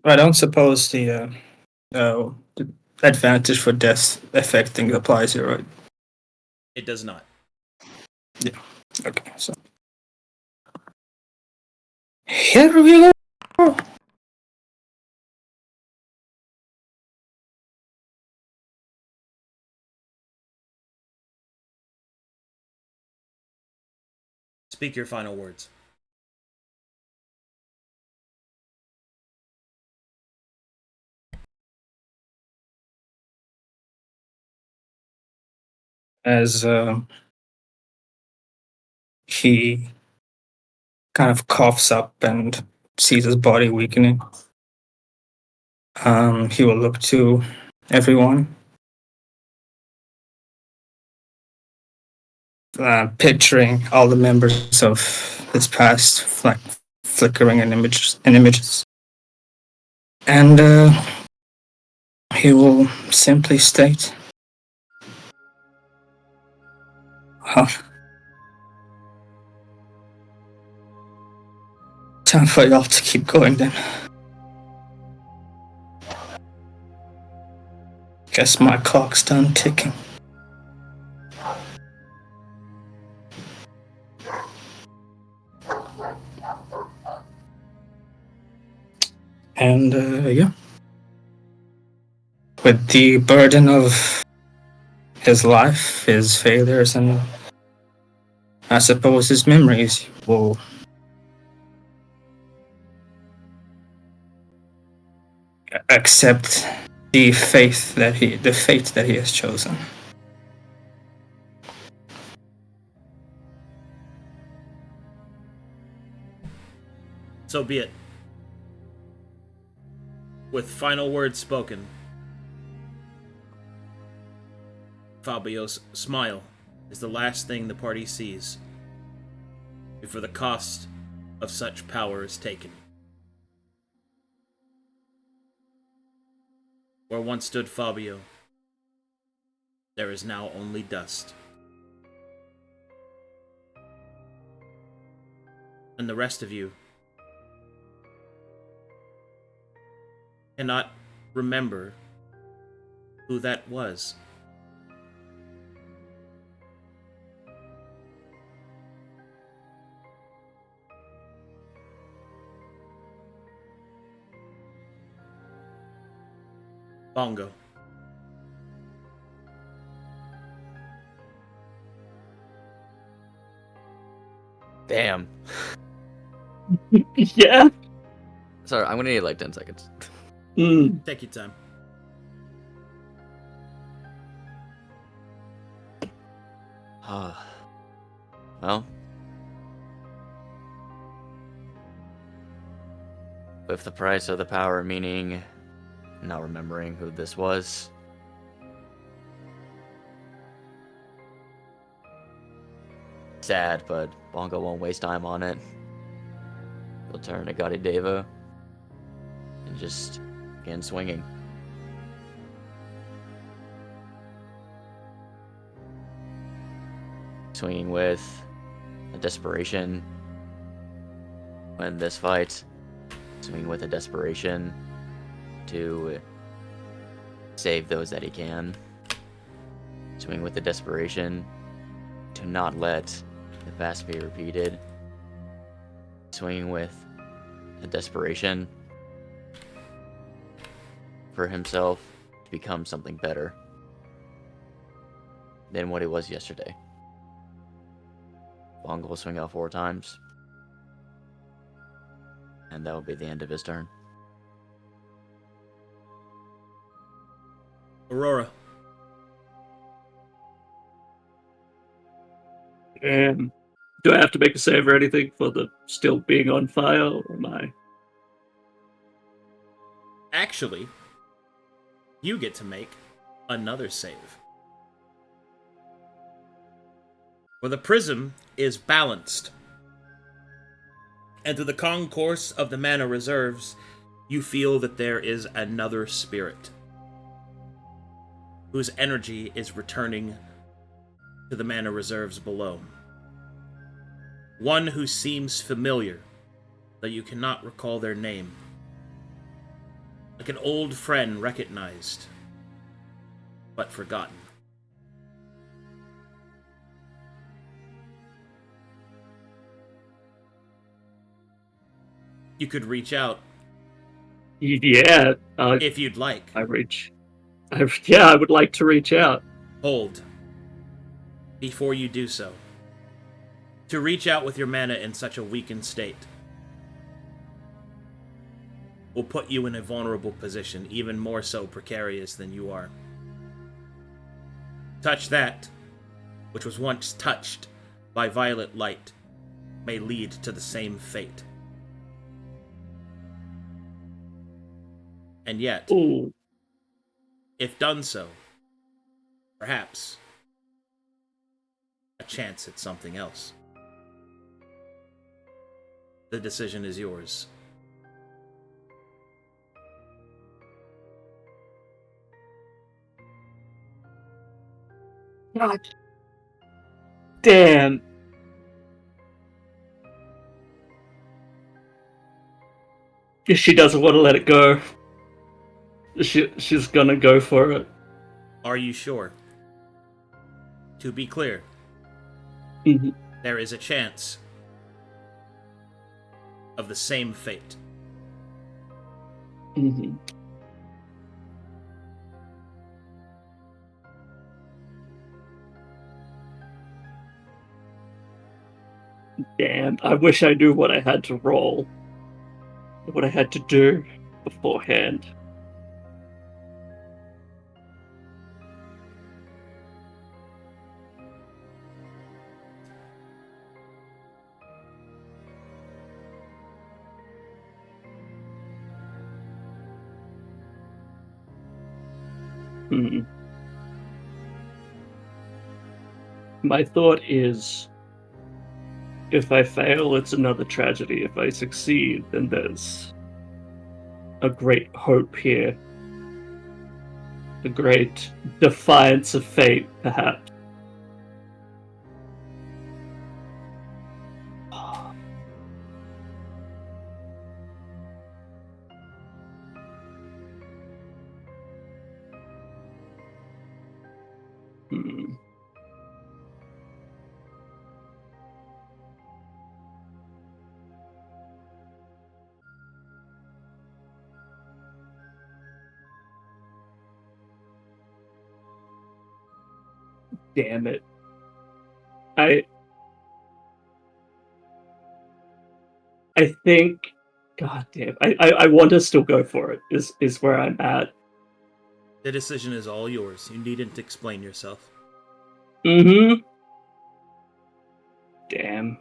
I don't suppose the advantage for death affecting applies here, right? It does not. Yeah. Okay, so here we go. Speak your final words. As he kind of coughs up and sees his body weakening, he will look to everyone, picturing all the members of his past, like flickering in images, and he will simply state, "Well, time for y'all to keep going then. Guess my clock's done ticking." And yeah, with the burden of his life, his failures, and I suppose his memories, will accept the fate that he has chosen. So be it. With final words spoken, Fabio's smile is the last thing the party sees before the cost of such power is taken. Where once stood Fabio, there is now only dust. And the rest of you cannot remember who that was. Bongo. Damn. Yeah. Sorry, I'm gonna need like 10 seconds. Take your time. Well, with the price of the power, meaning not remembering who this was, sad, but Bongo won't waste time on it. He'll turn to Gotti Devo and just begin swinging. Swinging with a desperation when this fight, swinging with a desperation to save those that he can, swinging with the desperation to not let the past be repeated, swinging with a desperation for himself to become something better than what he was yesterday. Bongo will swing out 4 times, and that will be the end of his turn. Aurora. Do I have to make a save or anything for the still being on fire, or am I? Actually, you get to make another save. For the prism is balanced, and through the concourse of the mana reserves, you feel that there is another spirit whose energy is returning to the mana reserves below. One who seems familiar, though you cannot recall their name. Like an old friend recognized, but forgotten. You could reach out. Yeah. If you'd like. I would like to reach out. Hold. Before you do so. To reach out with your mana in such a weakened state will put you in a vulnerable position, even more so precarious than you are. Touch that, which was once touched by violet light, may lead to the same fate. And yet, Ooh. if done so, perhaps a chance at something else. The decision is yours. God damn. She doesn't want to let it go. She's gonna go for it. Are you sure? To be clear, there is a chance of the same fate. Damn, I wish I knew what I had to roll. What I had to do beforehand. My thought is, if I fail, it's another tragedy. If I succeed, then there's a great hope here. A great defiance of fate, perhaps. Damn it. I think, god damn, I want to still go for it, is where I'm at. The decision is all yours. You needn't explain yourself. Mm-hmm. Damn.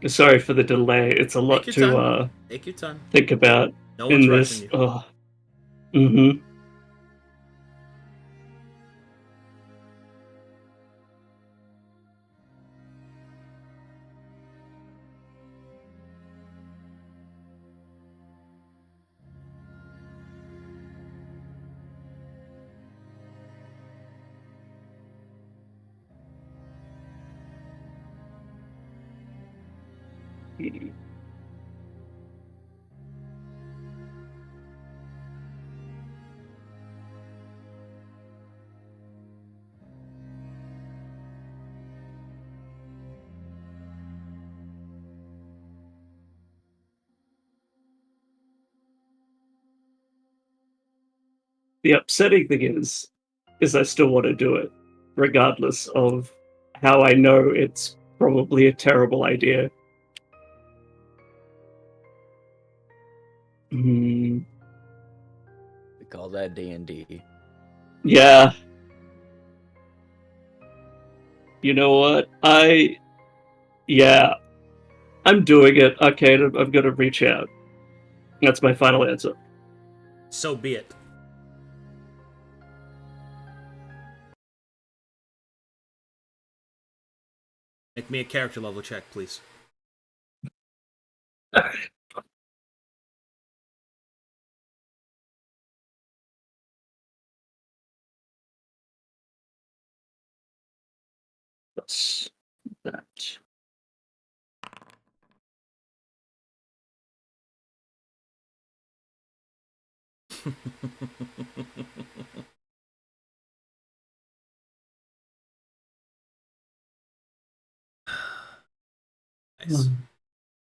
Sorry for the delay. It's a lot Take your to time. Take your time. think about No one's in rushing this. you. Oh. Mm-hmm. The upsetting thing is I still want to do it, regardless of how I know it's probably a terrible idea. Mm, We call that D&D. yeah. You know what? Yeah. I'm doing it. Okay, I'm gonna reach out. That's my final answer. So be it. Make me a character level check, please. That's that. Nice.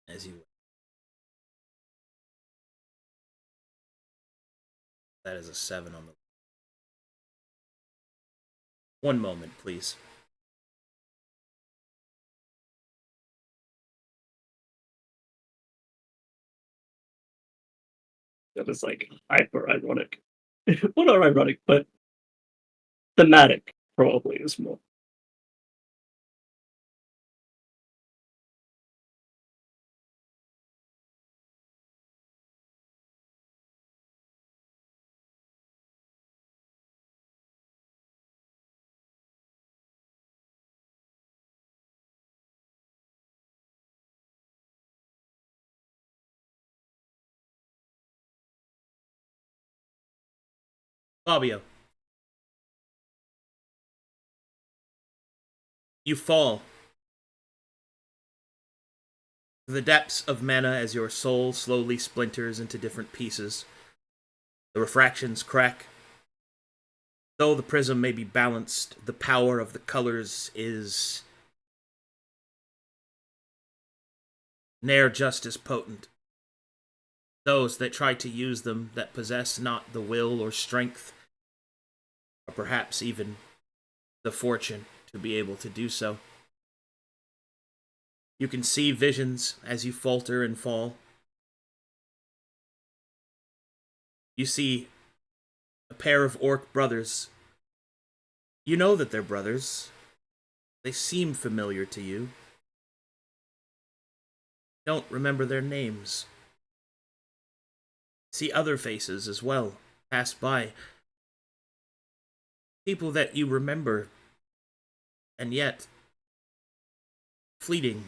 As you. That is a 7 on the. One moment, please. That is like hyper ironic. Well, not ironic, but thematic probably is more. Fabio. You fall to the depths of mana as your soul slowly splinters into different pieces. The refractions crack. Though the prism may be balanced, the power of the colors is ne'er just as potent. Those that try to use them that possess not the will or strength, or perhaps even the fortune to be able to do so. You can see visions as you falter and fall. You see a pair of orc brothers. You know that they're brothers. They seem familiar to you. Don't remember their names. See other faces as well pass by. People that you remember, and yet fleeting.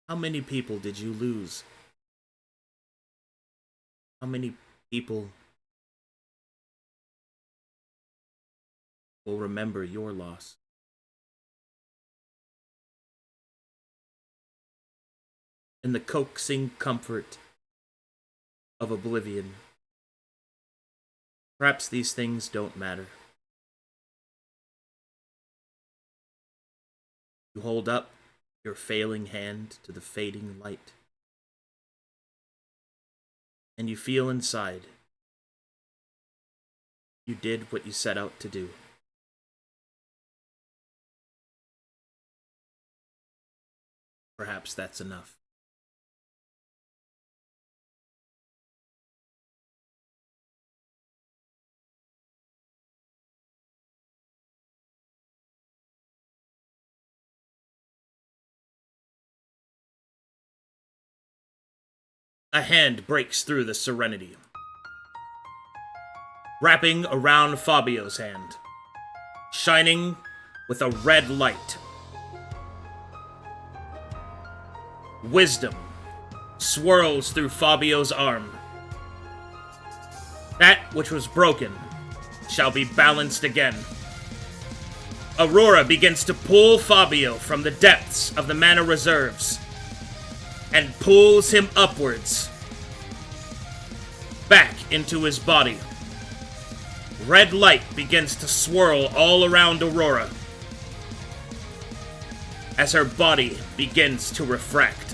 How many people did you lose? How many people will remember your loss? in the coaxing comfort of oblivion. Perhaps these things don't matter. You hold up your failing hand to the fading light, and you feel inside you did what you set out to do. Perhaps that's enough. A hand breaks through the serenity, wrapping around Fabio's hand, shining with a red light. Wisdom swirls through Fabio's arm. That which was broken shall be balanced again. Aurora begins to pull Fabio from the depths of the mana reserves and pulls him upwards, back into his body. Red light begins to swirl all around Aurora as her body begins to refract.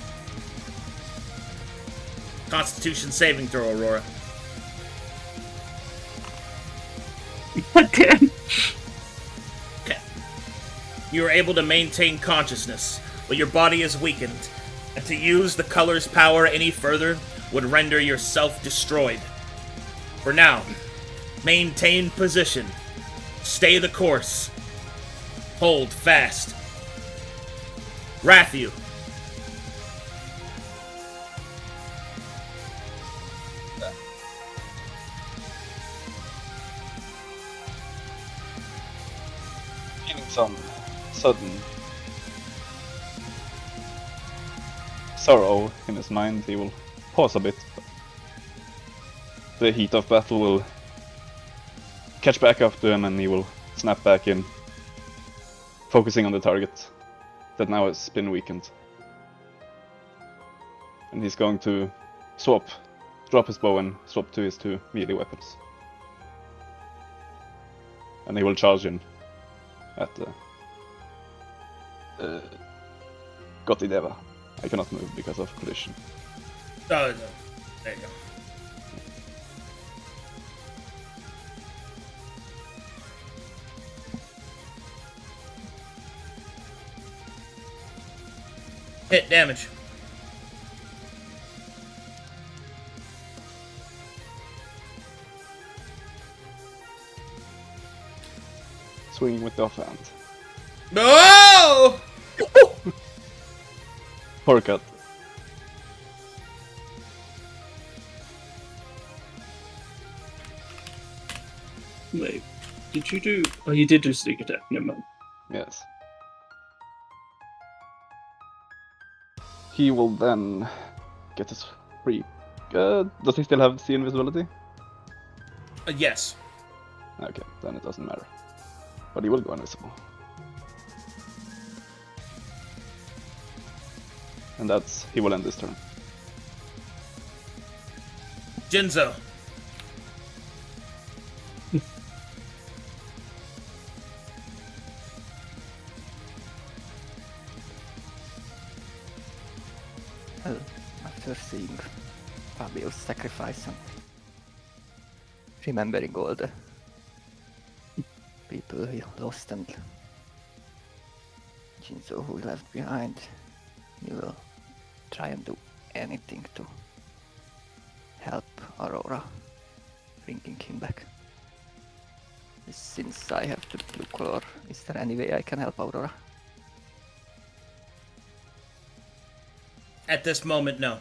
Constitution saving throw, Aurora. Damn. Okay. You are able to maintain consciousness, but your body is weakened, and to use the color's power any further would render yourself destroyed. For now, maintain position, stay the course, hold fast. Ratthew. Feeling some sudden sorrow in his mind, he will pause a bit. The heat of battle will catch back up to him and he will snap back in, focusing on the target that now has been weakened. And he's going to drop his bow and swap to his 2 melee weapons. And he will charge in at Gottideva. I cannot move because of collision. Oh, no. There you go. Hit damage. Swinging with the offhand. No! Poor cut. Wait, did you do... Oh, you did do sneak attack, never mind. Yes. He will then get his free. Does he still have sea invisibility? Yes. Okay, then it doesn't matter. But he will go invisible. And he will end this turn. Jinzo. Well, after seeing Fabio's sacrifice and remembering all the people he lost and Jinzo who left behind, he will try and do anything to help Aurora, bringing him back. Since I have the blue color, is there any way I can help Aurora? At this moment, no.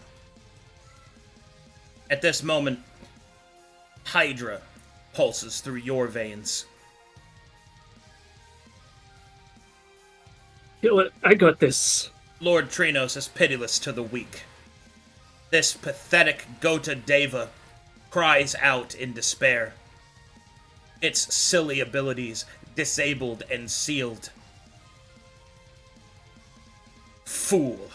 At this moment, Hydra pulses through your veins. You know what? I got this. Lord Trinos is pitiless to the weak. This pathetic Gouda Deva cries out in despair. Its silly abilities disabled and sealed. Fool.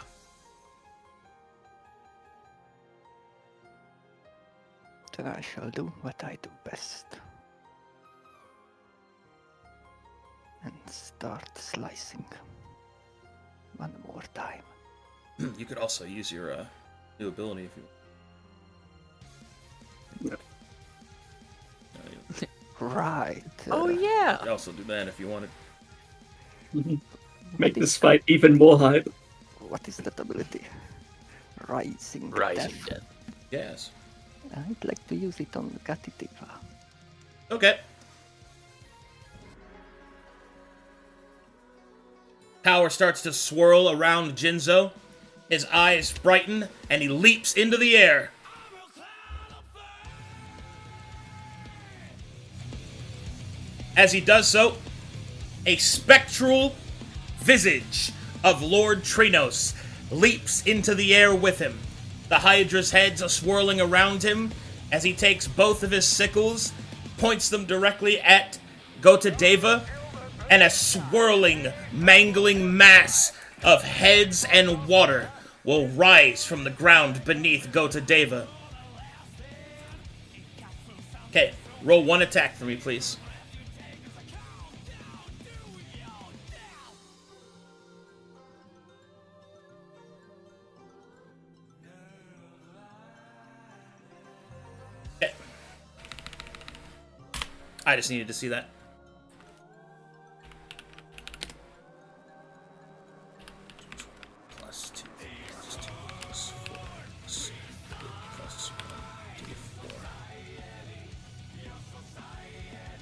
then I shall do what I do best. And start slicing. One more time. You could also use your new ability if you... Right. Oh yeah. You could also do that if you wanted. Make this fight even more hype. What is that ability? Rising Death. Death. Yes. I'd like to use it on Gatitiva. Okay. Power starts to swirl around Jinzo. His eyes brighten, and he leaps into the air. As he does so, a spectral visage of Lord Trinos leaps into the air with him. The Hydra's heads are swirling around him as he takes both of his sickles, points them directly at Gouda, and a swirling, mangling mass of heads and water will rise from the ground beneath Gouda. Okay, roll one attack for me, please. Okay. I just needed to see that.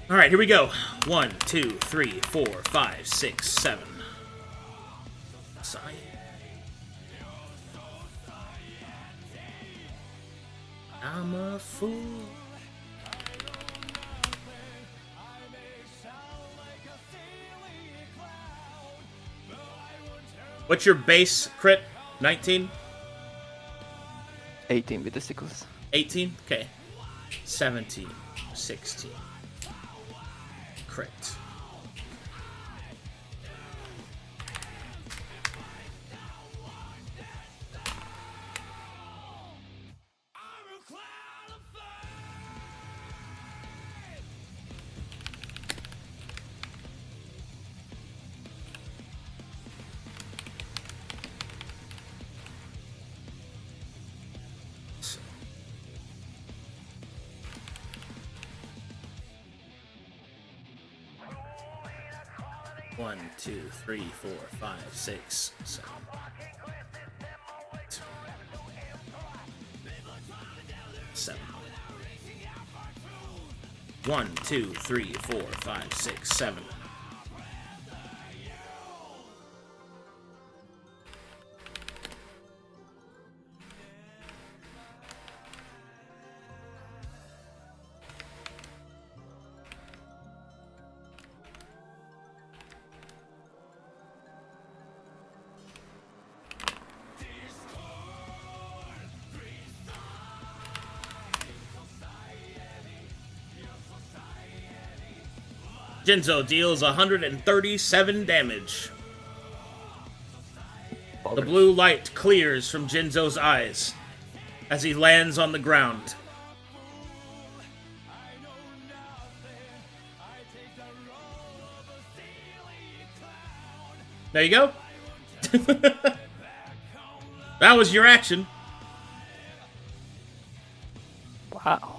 All right, here we go. 1, 2, 3, 4, 5, 6, 7. Sigh. I'm a fool. What's your base crit? 19? 18 with the sickles. 18? Okay. 17, 16. Crit. One, 2, 3, 4, 5, 6, 7. 7. 1, 2, 3, 4, 5, 6, 7. Jinzo deals 137 damage. The blue light clears from Jinzo's eyes as he lands on the ground. There you go. That was your action. Wow.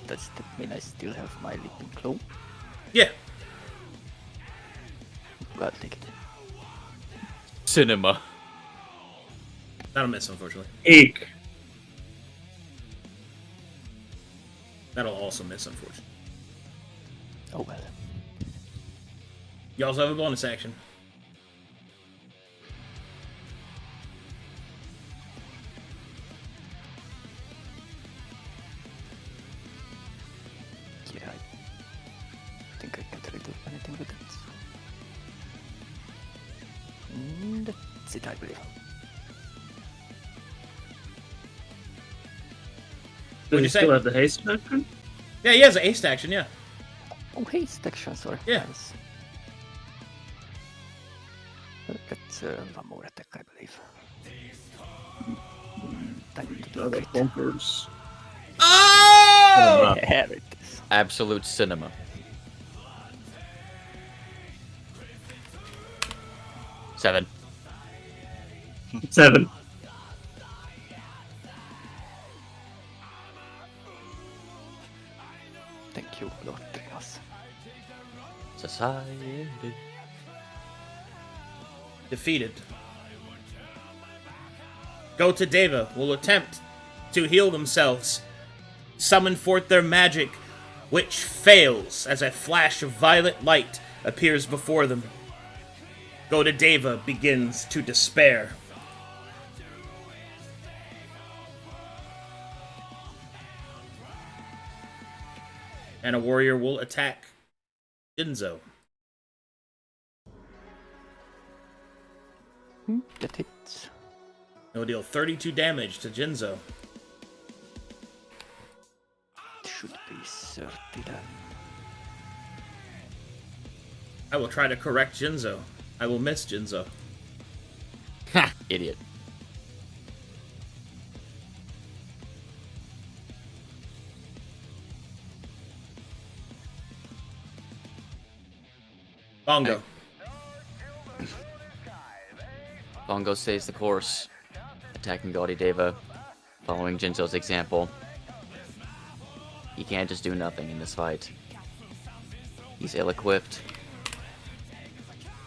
Does that mean I still have my leaping claw? Yeah. I'll take it. Cinema. That'll miss, unfortunately. Eek. That'll also miss, unfortunately. Oh well. You also have a bonus action. Yeah, I think I can't really do anything with it. That's it, I believe. Does you he say? still have the haste action? Yeah, he has an haste action, yeah. Oh, haste action, sorry. Yeah. Nice. That's one more attack, I believe. Time to do Another it. bonkers. Oh! There it is. Absolute cinema. Seven. 7. Thank you, Lord Trios. Society. Defeated. Gouda Deva will attempt to heal themselves, summon forth their magic, which fails as a flash of violet light appears before them. Gouda Deva begins to despair. And a warrior will attack Jinzo. That hits. It will deal 32 damage to Jinzo. Should be 30 then. I will try to correct Jinzo. I will miss Jinzo. Ha! Idiot. Bongo. Bongo stays the course, attacking Gouda Deva, following Jinzo's example. He can't just do nothing in this fight. He's ill-equipped.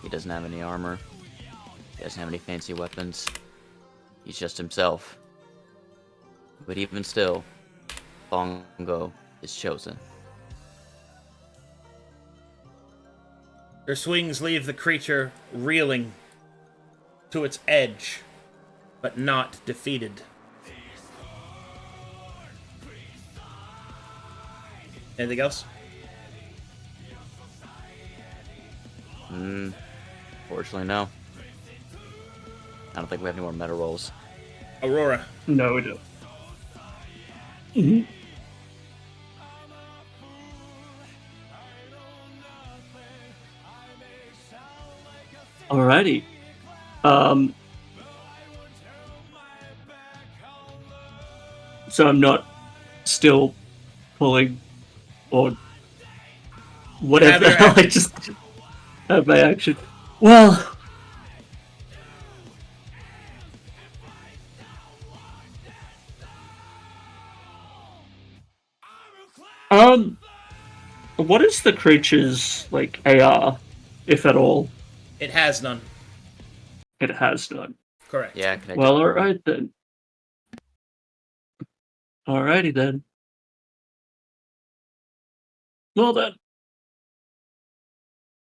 He doesn't have any armor. He doesn't have any fancy weapons. He's just himself. But even still, Bongo is chosen. Her swings leave the creature reeling to its edge, but not defeated. Anything else? Fortunately, no. I don't think we have any more meta rolls. Aurora. No, we don't. Mhm. Alrighty. So I'm not still pulling or whatever the Have your hell I action. just have my action. Well, what is the creature's like AR, if at all? It has none. It has none. Correct. Yeah, connected. Well, alright then. Alrighty then. Well then.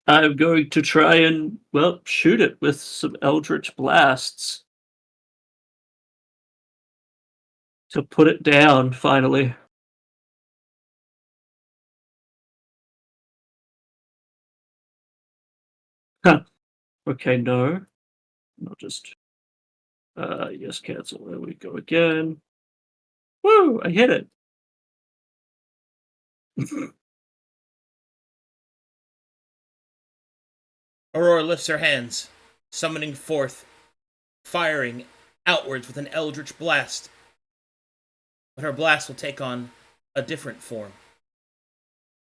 I'm going to try and, well, shoot it with some Eldritch Blasts. To put it down, finally. Huh. Okay, no. I'll just... yes, cancel. There we go again. Woo! I hit it! Aurora lifts her hands, summoning forth, firing outwards with an eldritch blast. But her blast will take on a different form,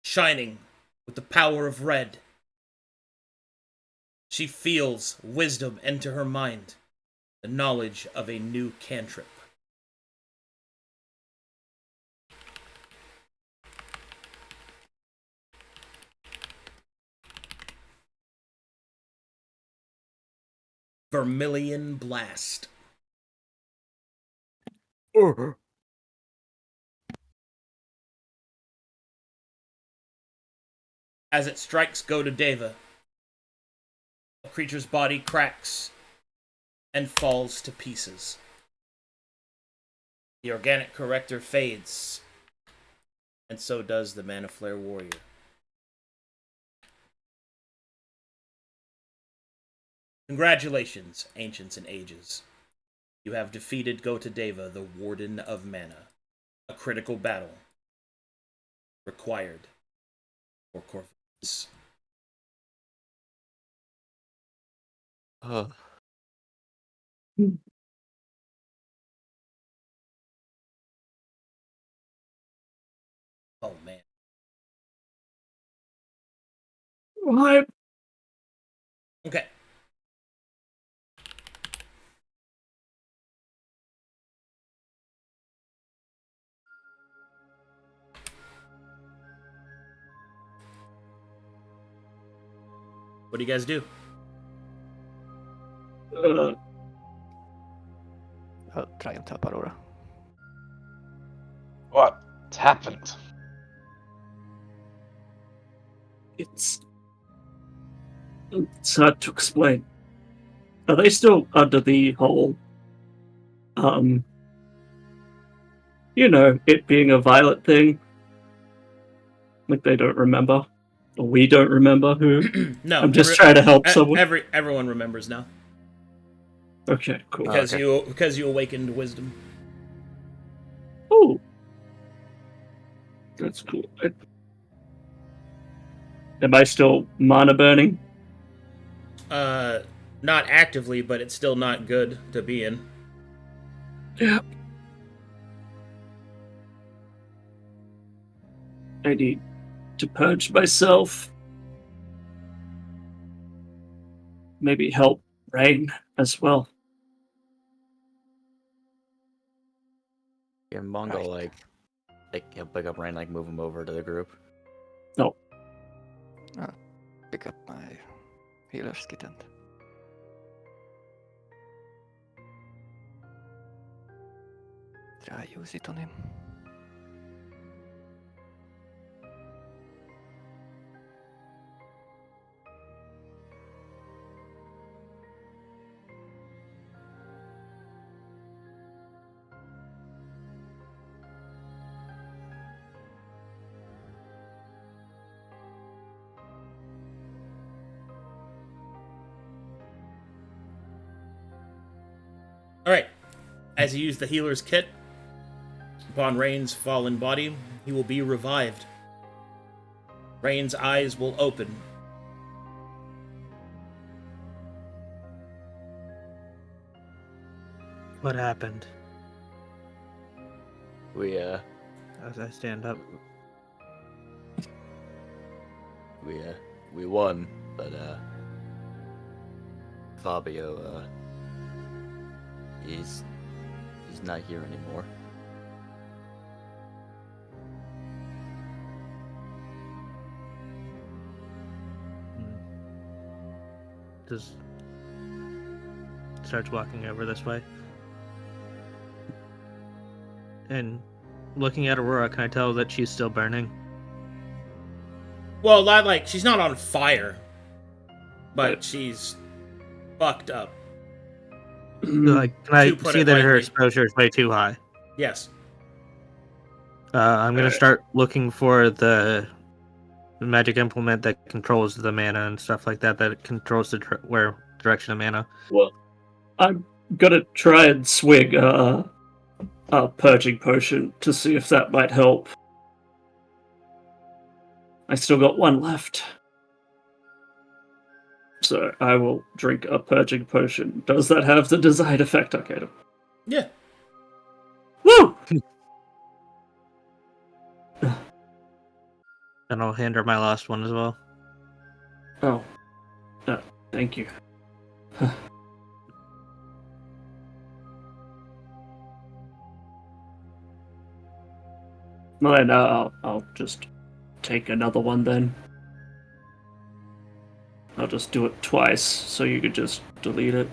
shining with the power of red. She feels wisdom enter her mind, the knowledge of a new cantrip. Vermilion Blast. As it strikes Gouda Deva, the creature's body cracks and falls to pieces. The organic corrector fades, and so does the Mana Flare Warrior. Congratulations, Ancients and Ages. You have defeated Gouda Deva, the Warden of Mana. A critical battle required for Corvus. Oh, man. What? Okay. What do you guys do? I'll try and tap Aurora. What happened? It's hard to explain. Are they still under the whole, it being a violent thing? Like they don't remember? Or we don't remember who? No. I'm just trying to help someone. Everyone remembers now. Okay, cool. Because you awakened wisdom. Oh, that's cool. Am I still mana burning? Not actively, but it's still not good to be in. Yeah. I need to purge myself. Maybe help Rain as well. Yeah, Bongo, like he'll pick up Rain, like, move him over to the group. No. Pick up my healer's kit and try use it on him. Alright. As you use the healer's kit, upon Rain's fallen body, he will be revived. Rain's eyes will open. What happened? As I stand up. We won, but Fabio, he's not here anymore. Just starts walking over this way. And looking at Aurora, can I tell that she's still burning? Well, like, she's not on fire, but she's fucked up. Like, can I To put see it that her lightly. exposure is way too high? Yes. I'm gonna start looking for the magic implement that controls the mana and stuff like that. That controls the direction of mana. Well, I'm gonna try and swig a purging potion to see if that might help. I still got one left. So I will drink a purging potion. Does that have the desired effect, Arcadum? Yeah. Woo! And I'll hand her my last one as well. Oh. Thank you. Well, then I'll just take another one then. I'll just do it twice, so you could just delete it.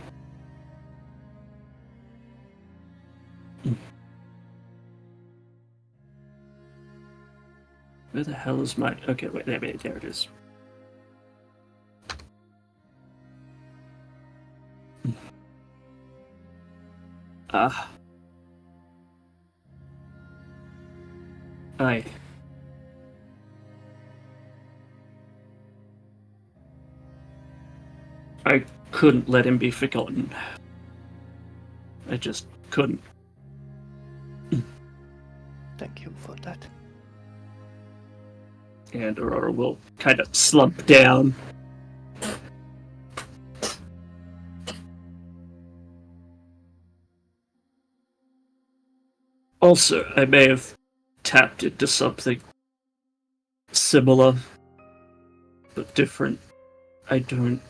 Where the hell is my... Okay, wait, there it is. I couldn't let him be forgotten. I just couldn't. Thank you for that. And Aurora will kind of slump down. Also, I may have tapped into something similar, but different. I don't.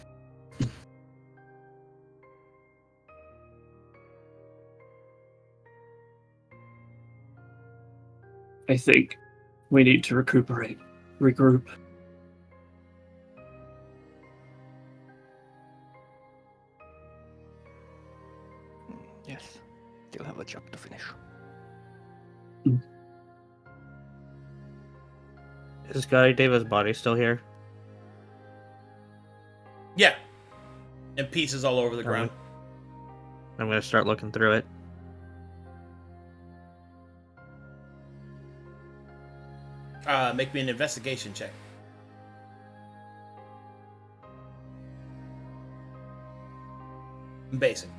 I think we need to recuperate, regroup. Yes, still have a job to finish. Is Scotty Davis' body still here? Yeah. And pieces all over the ground. I'm gonna start looking through it. Make me an investigation check. Basic.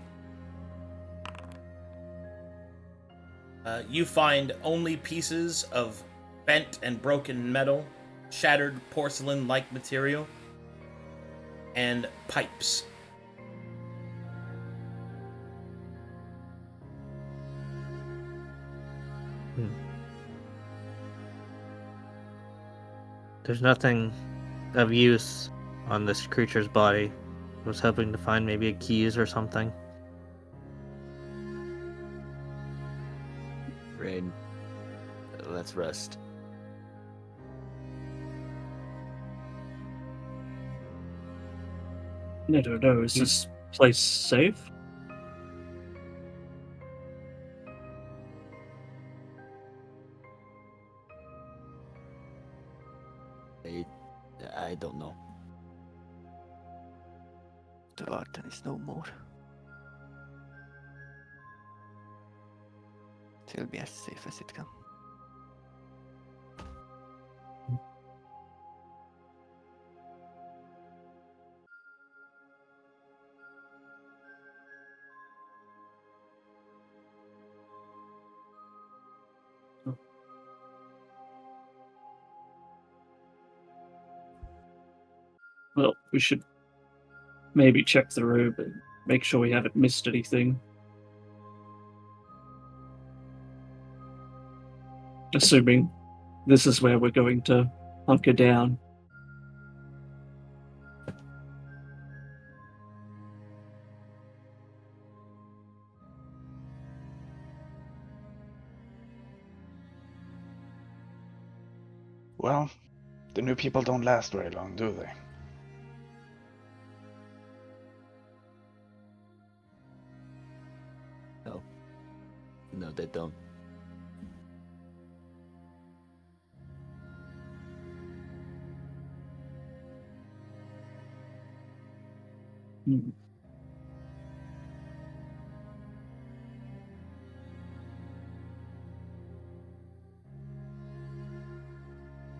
You find only pieces of bent and broken metal, shattered porcelain-like material, and pipes. There's nothing of use on this creature's body. I was hoping to find maybe a keys or something. Rain. Let's rest. I don't know. Is this place safe? I don't know. The Vartan is no more. It will be as safe as it can. Well, we should maybe check the room and make sure we haven't missed anything. Assuming this is where we're going to hunker down. Well, the new people don't last very long, do they? No, they don't.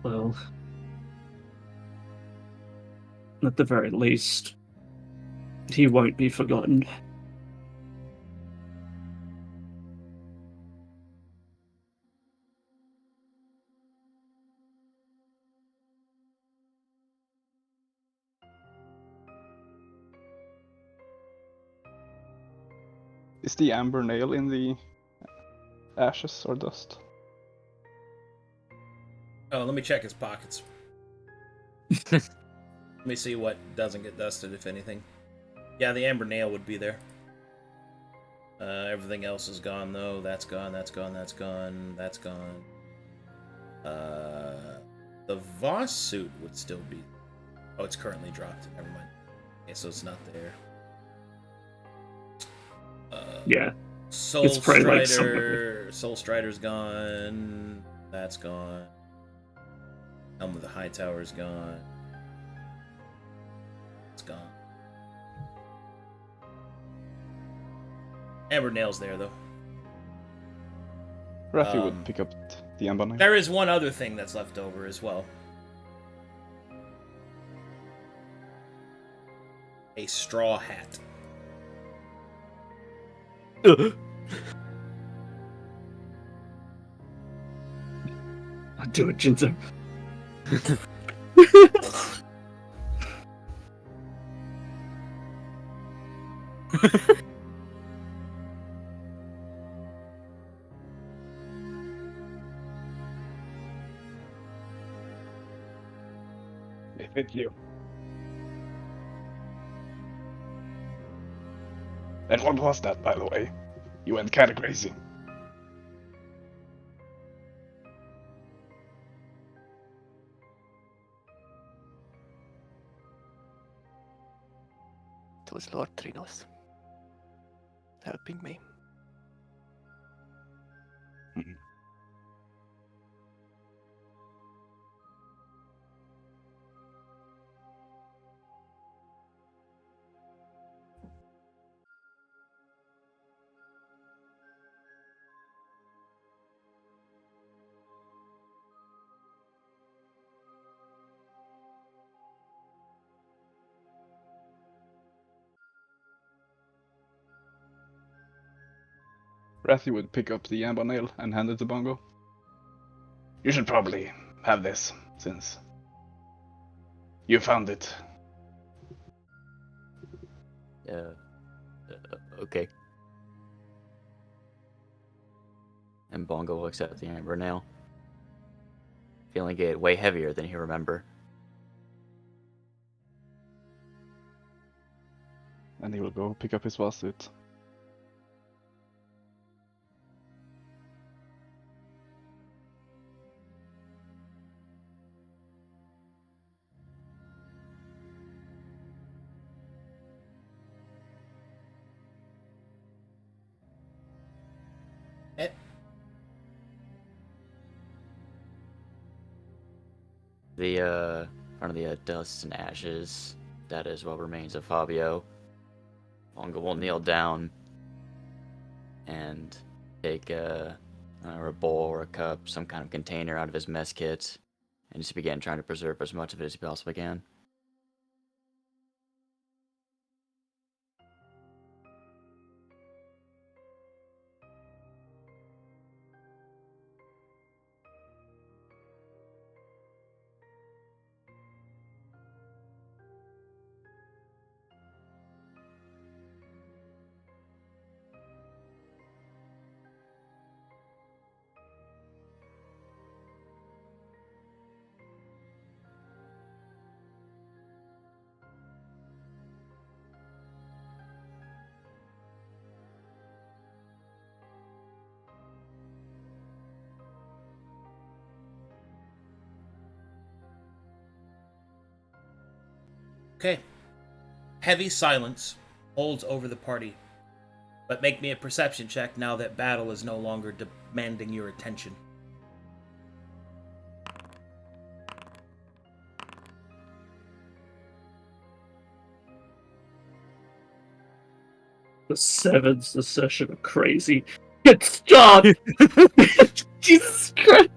Well, at the very least, he won't be forgotten. Is the amber nail in the ashes or dust? Oh, let me check his pockets. Let me see what doesn't get dusted, if anything. Yeah, the amber nail would be there. Everything else is gone, though. That's gone, that's gone, that's gone, that's gone. The Voss suit would still be... Oh, it's currently dropped. Never mind. Okay, so it's not there. Yeah. Soul It's probably like Strider... Soul Strider's gone. That's gone. Helm of the High Tower's gone. It's gone. Amber Nail's there, though. Ratthew would pick up the amber nail. There is one other thing that's left over as well. A straw hat. I'll do it, Jinzo. fit you. And what was that, by the way? You went kinda crazy. It was Lord Trinos helping me. Ratthew would pick up the amber nail and hand it to Bongo. You should probably have this, since you found it. Okay. And Bongo looks at the amber nail, feeling it way heavier than he remember. And he will go pick up his wasuit. The front of the dust and ashes, that is what remains of Fabio. Bongo will kneel down and take a bowl or a cup, some kind of container out of his mess kit, and just begin trying to preserve as much of it as he possibly can. Okay. Heavy silence holds over the party, but make me a perception check now that battle is no longer demanding your attention. The sevens this session are crazy. Stop! Jesus Christ!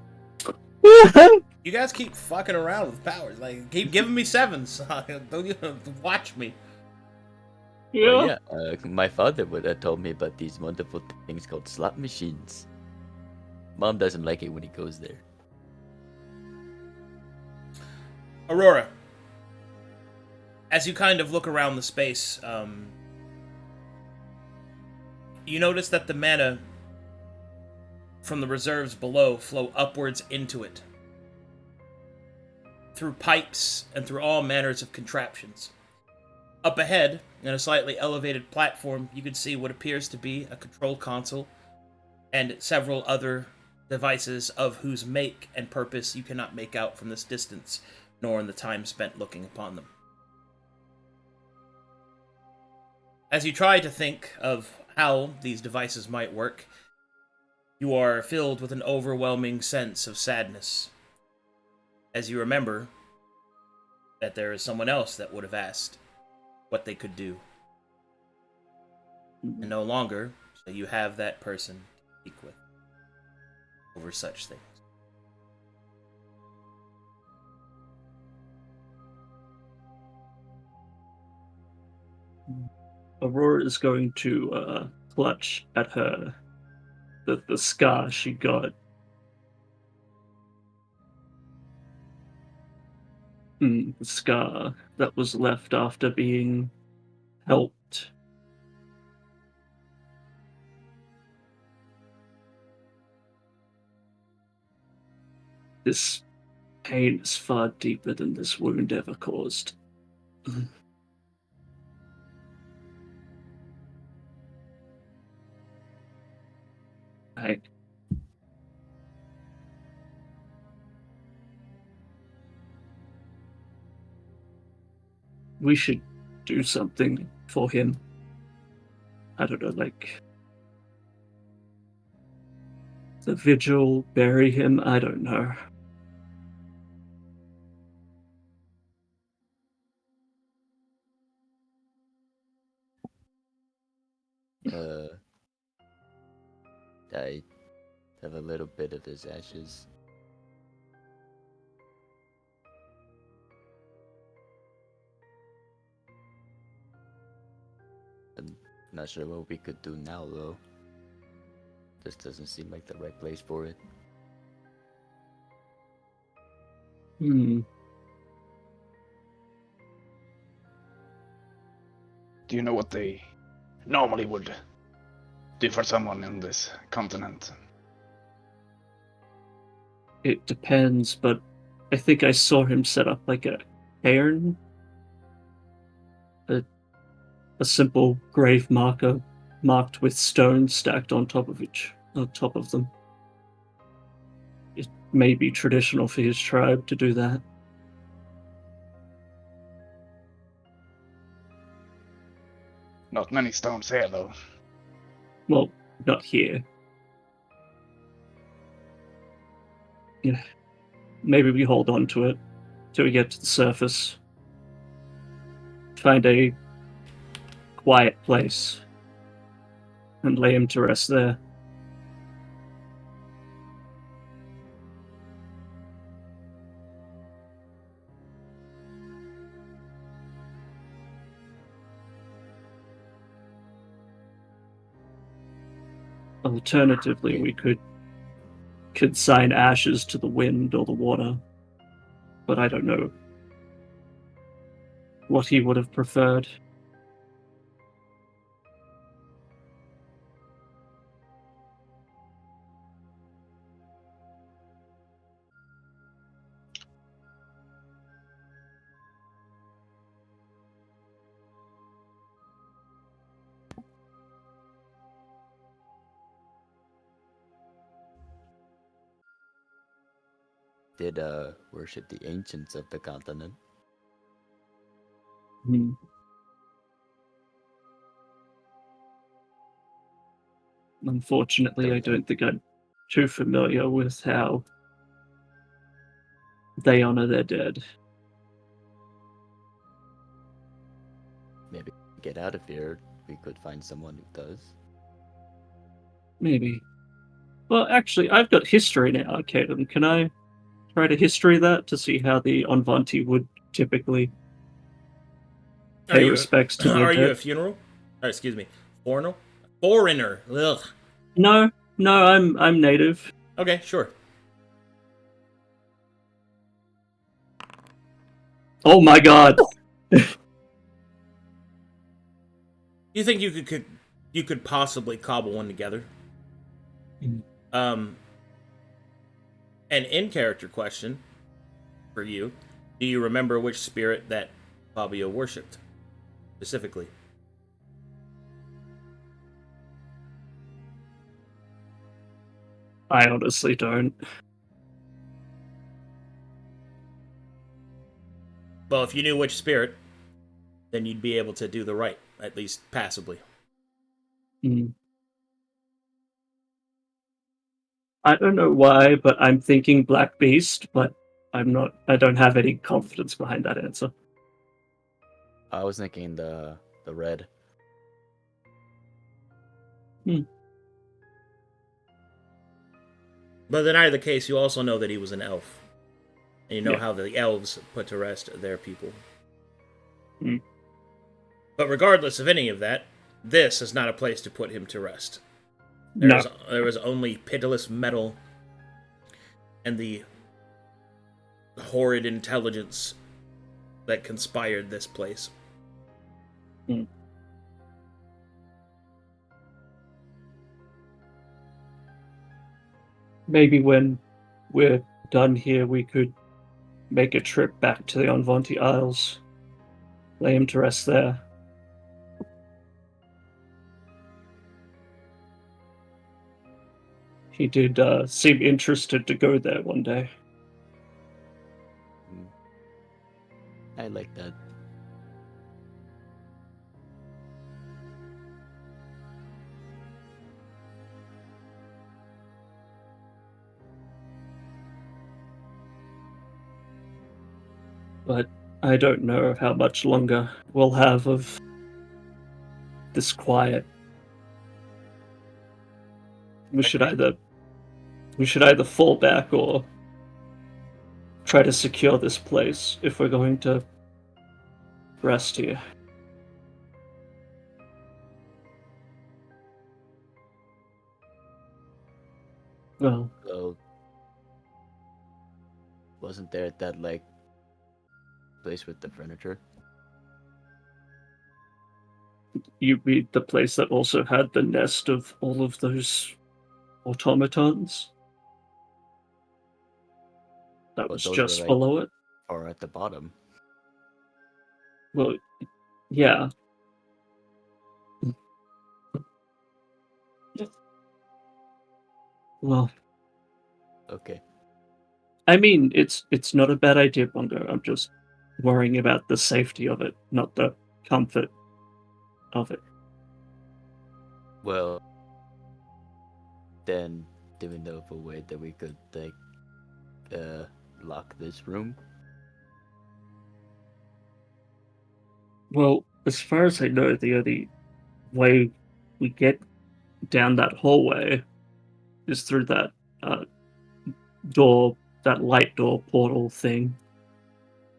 You guys keep fucking around with powers. Like, keep giving me sevens. Don't you watch me. Yeah. Well, yeah, my father would have told me about these wonderful things called slot machines. Mom doesn't like it when he goes there. Aurora, as you kind of look around the space, you notice that the mana from the reserves below flow upwards into it, through pipes and through all manners of contraptions. Up ahead, in a slightly elevated platform, you can see what appears to be a control console and several other devices of whose make and purpose you cannot make out from this distance, nor in the time spent looking upon them. As you try to think of how these devices might work, you are filled with an overwhelming sense of sadness, as you remember that there is someone else that would have asked what they could do. And no longer shall you have that person to speak with over such things. Aurora is going to clutch at her the scar she got. The scar that was left after being helped. This pain is far deeper than this wound ever caused. We should do something for him. I don't know, like the vigil, bury him, I don't know. I have a little bit of his ashes. I'm not sure what we could do now, though. This doesn't seem like the right place for it. Do you know what they normally would do for someone in this continent? It depends, but I think I saw him set up like a cairn. A simple grave marker marked with stones stacked on top of them. It may be traditional for his tribe to do that. Not many stones here, though. Well, not here. Yeah. Maybe we hold on to it till we get to the surface. Find a quiet place and lay him to rest there. Alternatively, we could consign ashes to the wind or the water, but I don't know what he would have preferred. Did worship the ancients of the continent. Unfortunately, I don't think I'm too familiar with how they honor their dead. Maybe get out of here. We could find someone who does. Maybe. Well, actually, I've got history now, Arcadum. Can I try to history that to see how the Onvanti would typically pay respects to their Are you dead? a funeral? Excuse me, foreigner. Ugh. No, I'm native. Okay, sure. Oh my god! You think you could possibly cobble one together? An in-character question for you: do you remember which spirit that Fabio worshipped specifically? I honestly don't. Well, if you knew which spirit, then you'd be able to do the right, at least passively. I don't know why, but I'm thinking Black Beast, but I don't have any confidence behind that answer. I was thinking the red. But in either case, you also know that he was an elf. And you know how the elves put to rest their people. But regardless of any of that, this is not a place to put him to rest. There was only pitiless metal and the horrid intelligence that conspired this place. Maybe when we're done here, we could make a trip back to the Onvonti Isles. Lay him to rest there. He did seem interested to go there one day. I like that. But I don't know how much longer we'll have of this quiet. We should either fall back or try to secure this place if we're going to rest here. Well, So, wasn't there that like place with the furniture? you mean the place that also had the nest of all of those automatons? That was those just were, like, below it? Or at the bottom? Well, yeah. Well, Okay. I mean, it's not a bad idea, Bongo. I'm just worrying about the safety of it, not the comfort of it. Well, then do we know of a way that we could like lock this room? Well, as far as I know, the only way we get down that hallway is through that door, that light door portal thing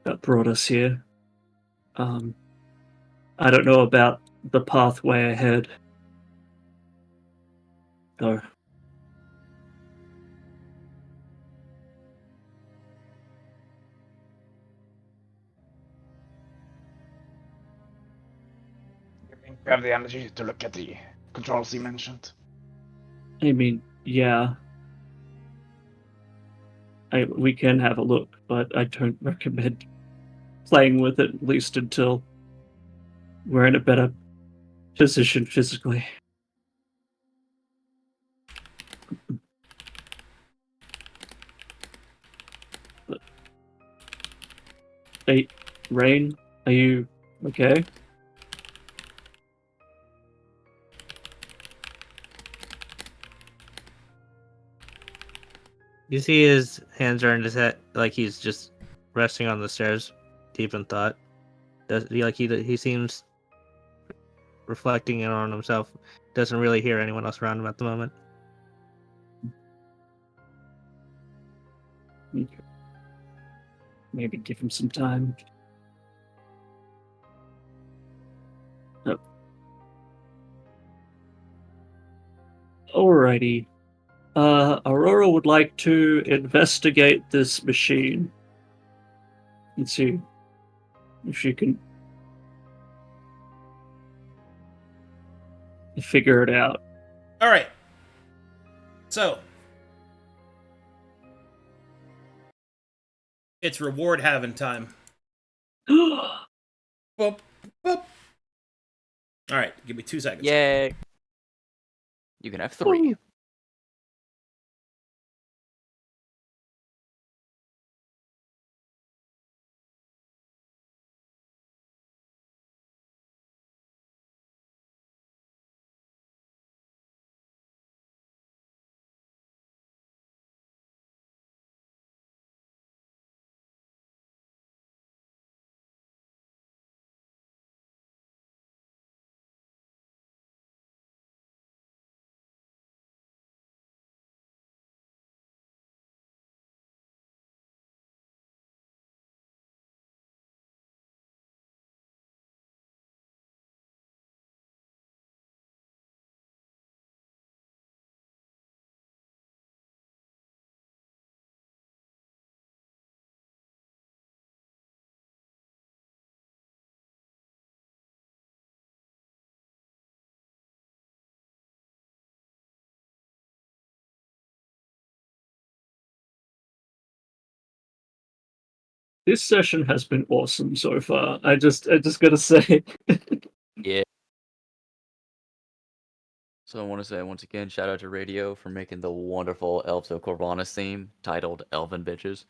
that brought us here. I don't know about the pathway ahead, though. We have the energy to look at the controls you mentioned. I mean, yeah. We can have a look, but I don't recommend playing with it, at least until we're in a better position physically. But, hey, Rain, are you okay? You see his hands are in his head, like he's just resting on the stairs, deep in thought. He seems reflecting in on himself. Doesn't really hear anyone else around him at the moment. Maybe give him some time. Oh. Alrighty. Aurora would like to investigate this machine. Let's see if she can figure it out. All right. So, it's reward having time. Boop, boop. All right, give me 2 seconds. Yeah. You can have 3. This session has been awesome so far. I just gotta say. Yeah. So I want to say once again, shout out to Radio for making the wonderful Elves of Corvallis theme titled Elven Bitches.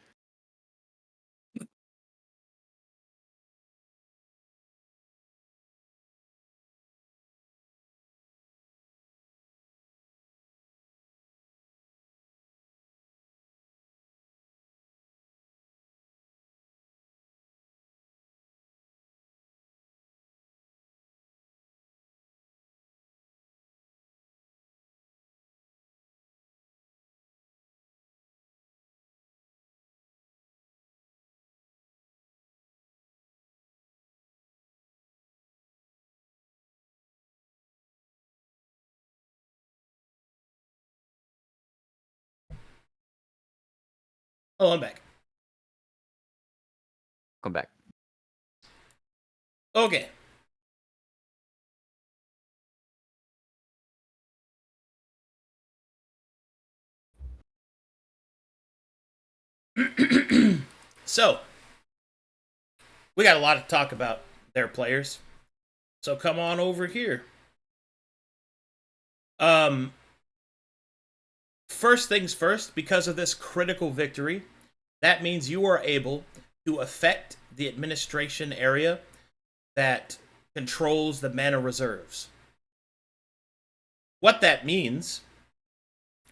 Oh, I'm back. Come back. Okay. So, we got a lot to talk about there, players. So come on over here. First things first, because of this critical victory, that means you are able to affect the administration area that controls the mana reserves. What that means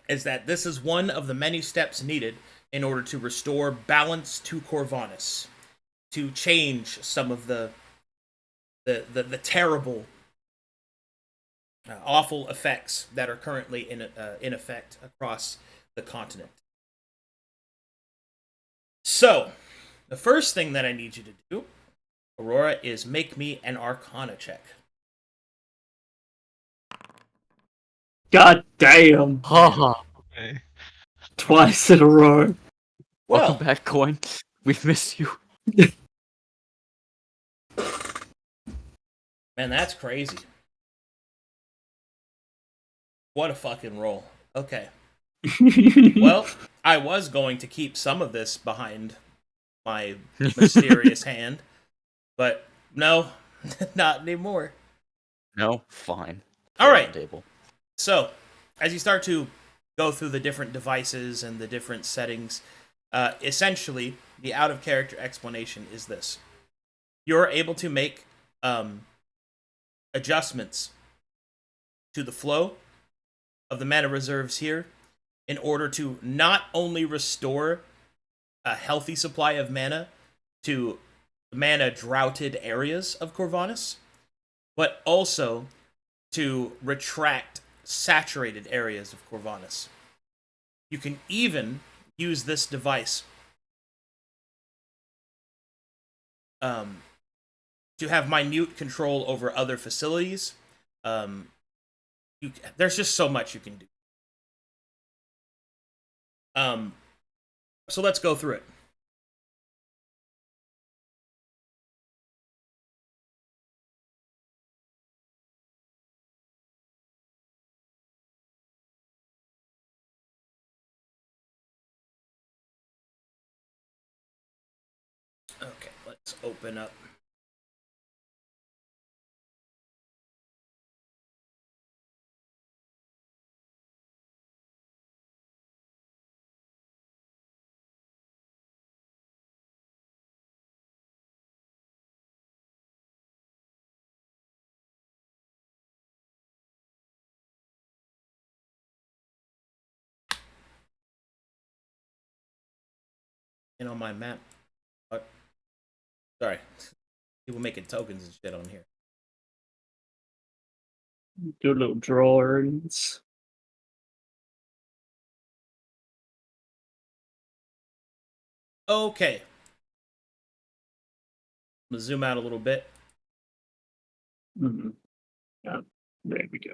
is that this is one of the many steps needed in order to restore balance to Corvallis, to change some of the terrible, awful effects that are currently in effect across the continent. So, the first thing that I need you to do, Aurora, is make me an Arcana check. God damn! Haha. Okay. Twice in a row. Welcome back, Coin. We've missed you. Man, that's crazy. What a fucking roll. Okay. Well, I was going to keep some of this behind my mysterious hand, but no, not anymore. No? Fine. All right. Table. So, as you start to go through the different devices and the different settings, essentially, the out-of-character explanation is this. You're able to make adjustments to the flow of the mana reserves here in order to not only restore a healthy supply of mana to mana droughted areas of Corvallis, but also to retract saturated areas of Corvallis. You can even use this device to have minute control over other facilities. There's just so much you can do. So let's go through it. Okay, let's open up. And on my map. What? Sorry. People making tokens and shit on here. Do little drawings. Okay. I'm gonna zoom out a little bit. Mm-hmm. Yeah, there we go.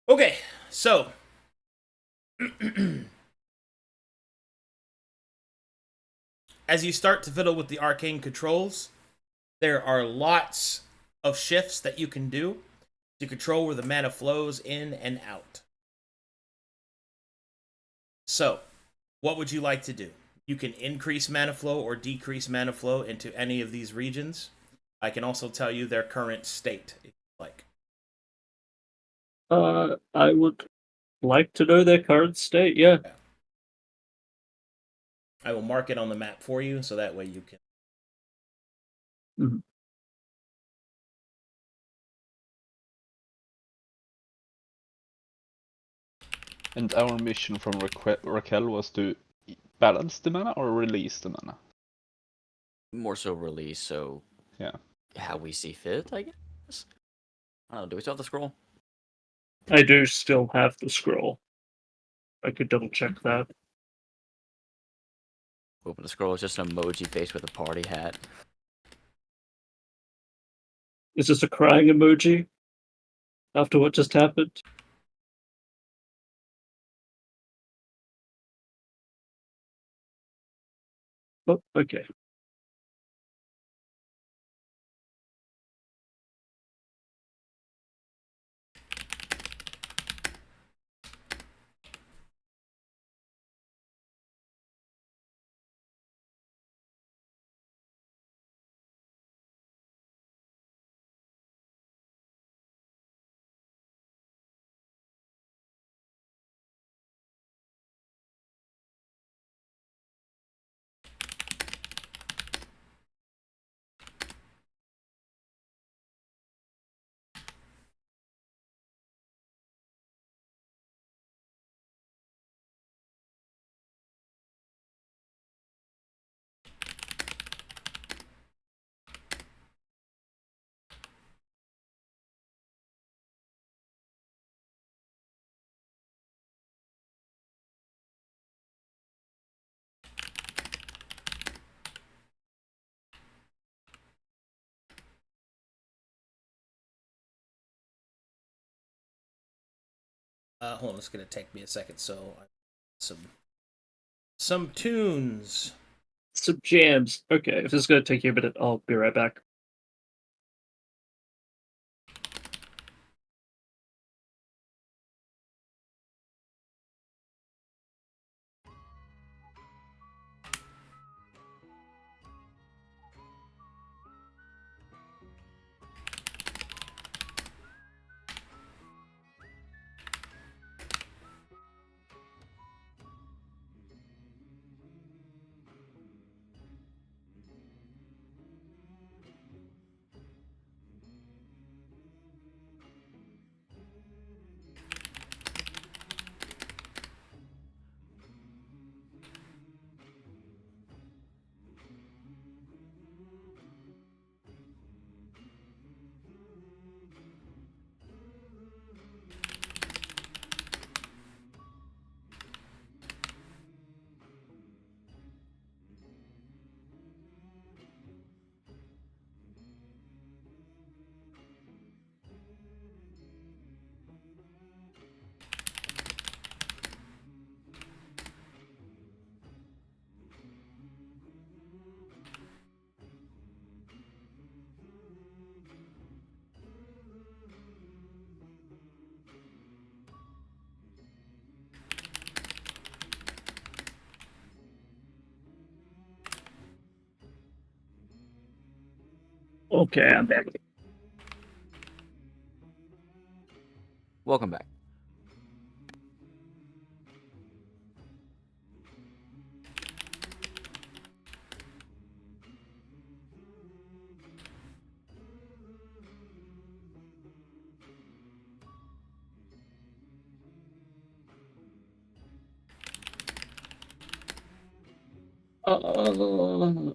Okay, so as you start to fiddle with the arcane controls, there are lots of shifts that you can do to control where the mana flows in and out. So, what would you like to do? You can increase mana flow or decrease mana flow into any of these regions. I can also tell you their current state, if you like. I would like to know their current state, yeah. I will mark it on the map for you, so that way you can... Mm-hmm. And our mission from Raquel was to balance the mana or release the mana? More so release, so yeah, how we see fit, I guess. I don't know. Do we still have the scroll? I do still have the scroll. I could double check that. Open the scroll. It's just an emoji face with a party hat. Is this a crying emoji? After what just happened? Oh, okay. Hold on, it's going to take me a second, so... Some tunes. Some jams. Okay, if this is going to take you a minute, I'll be right back. Okay, I'm back. Welcome back.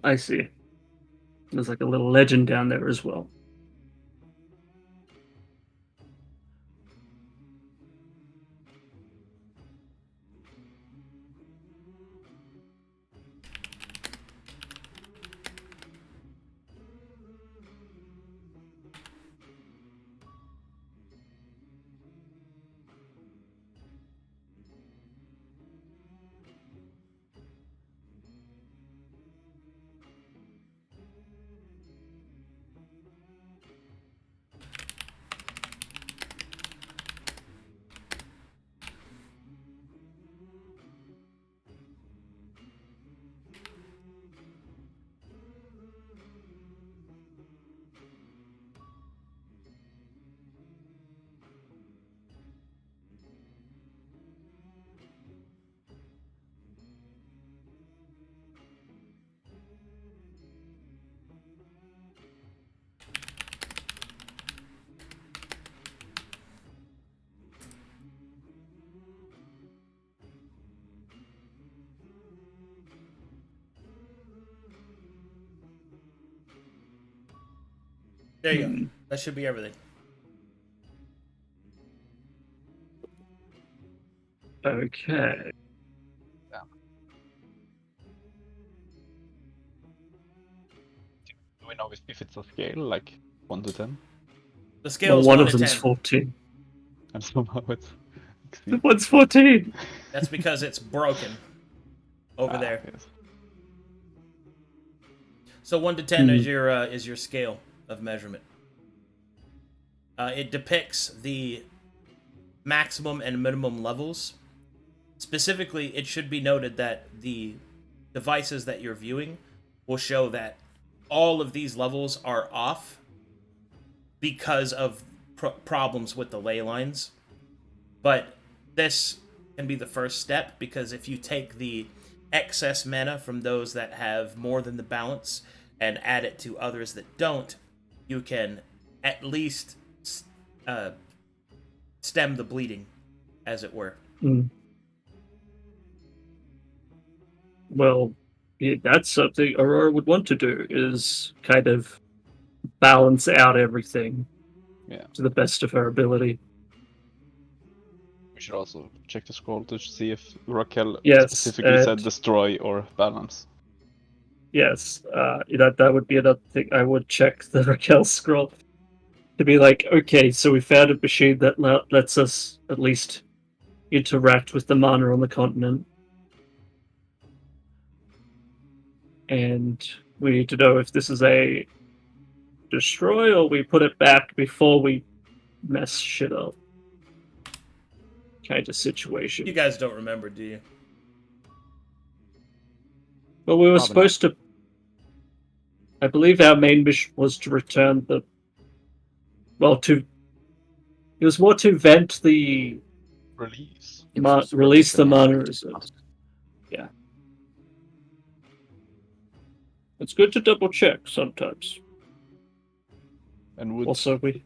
I see. There's like a little legend down there as well. There you go. That should be everything. Okay. Do we know if it's a scale, like 1 to 10? The scale is One 1 of to them's 10. 14. And somehow it's... One's 14! That's because it's broken over there. Yes. So 1 to 10 is your scale of measurement. It depicts the maximum and minimum levels. Specifically, it should be noted that the devices that you're viewing will show that all of these levels are off because of problems with the ley lines. But this can be the first step, because if you take the excess mana from those that have more than the balance and add it to others that don't, you can at least stem the bleeding, as it were. Well, yeah, that's something Aurora would want to do, is kind of balance out everything to the best of her ability. We should also check the scroll to see if Raquel Yes, specifically said destroy or balance. Yes, that would be another thing. I would check the Raquel scroll to be like, okay, so we found a machine that lets us at least interact with the mana on the continent. And we need to know if this is a destroy or we put it back before we mess shit up kind of situation. You guys don't remember, do you? Well, we were supposed to... I believe our main mission was to return the... Well, to... It was more to vent the... Release. Release the mana reserves. Yeah. It's good to double check sometimes. And would also we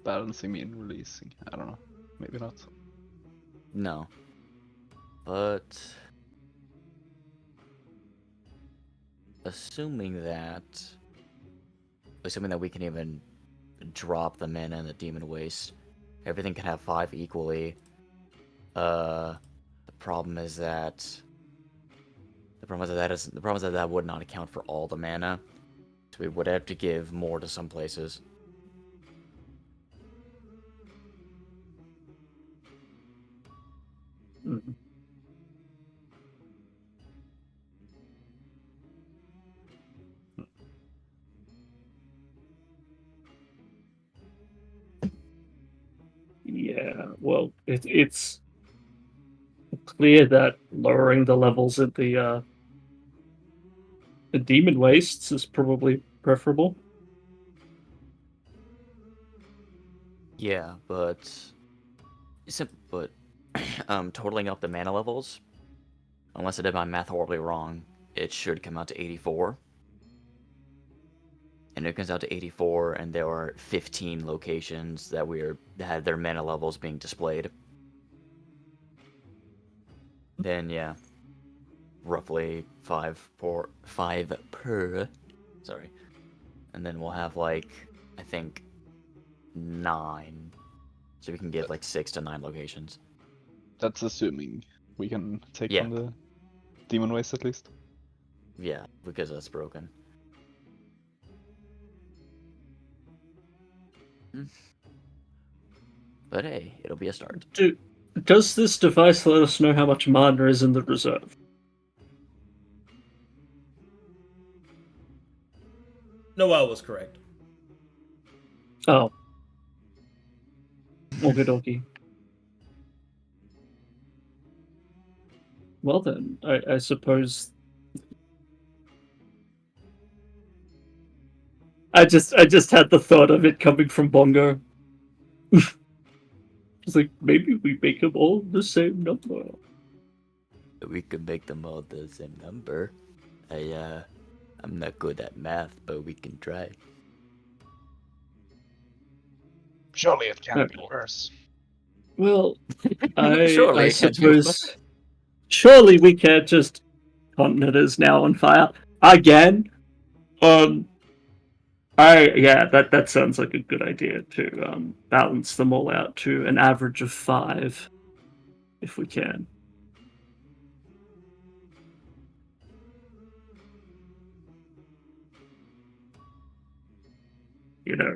balancing mean releasing? I don't know. Maybe not. No. But assuming that we can even drop the mana and the demon waste, everything can have 5 equally. The problem is that that would not account for all the mana, so we would have to give more to some places. Mm-hmm. Yeah, well, it's clear that lowering the levels at the demon wastes is probably preferable. Yeah, but totaling up the mana levels, unless I did my math horribly wrong, it should come out to 84. And it comes out to 84, and there are 15 locations that had their mana levels being displayed. Then yeah, roughly 5 per. Sorry, and then we'll have like I think 9, so we can get like 6 to 9 locations. That's assuming we can take on the demon waste at least. Yeah, because that's broken. But hey, it'll be a start. Does this device let us know how much mana is in the reserve? Noel was correct. Oh. Okie. Well then, I suppose... I just had the thought of it coming from Bongo. It's like, maybe we make them all the same number. We could make them all the same number. I'm not good at math, but we can try. Surely it can't be worse. Well, I Surely suppose... Surely we can't just... Continent is now on fire. Again? That sounds like a good idea to balance them all out to an average of 5, if we can.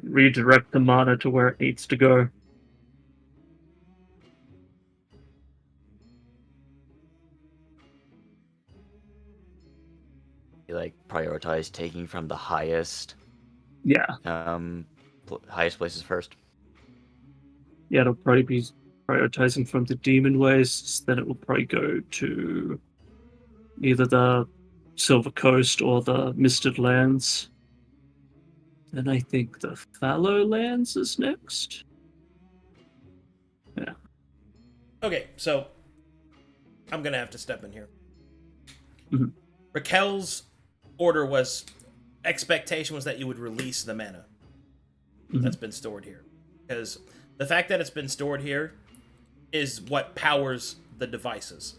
Redirect the mana to where it needs to go. You prioritize taking from the highest. Yeah. Highest places first. Yeah, it'll probably be prioritizing from the demon wastes. Then it will probably go to either the Silver Coast or the Misted Lands. Then I think the Fallow Lands is next. Yeah. Okay, so I'm gonna have to step in here. Mm-hmm. Raquel's expectation was that you would release the mana that's been stored here, because the fact that it's been stored here is what powers the devices,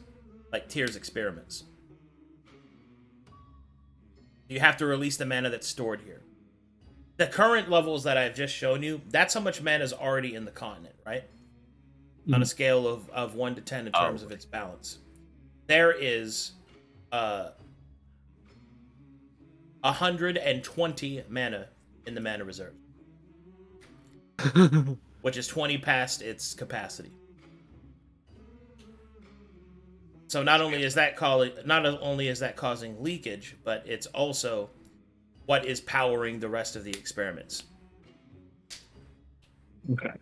like Tyr's experiments. You have to release the mana that's stored here. The current levels that I've just shown you, that's how much mana is already in the continent, right? On a scale of 1 to 10 in terms of its balance. There is 120 mana in the mana reserve. Which is 20 past its capacity. So not only is that causing leakage, but it's also what is powering the rest of the experiments. Okay.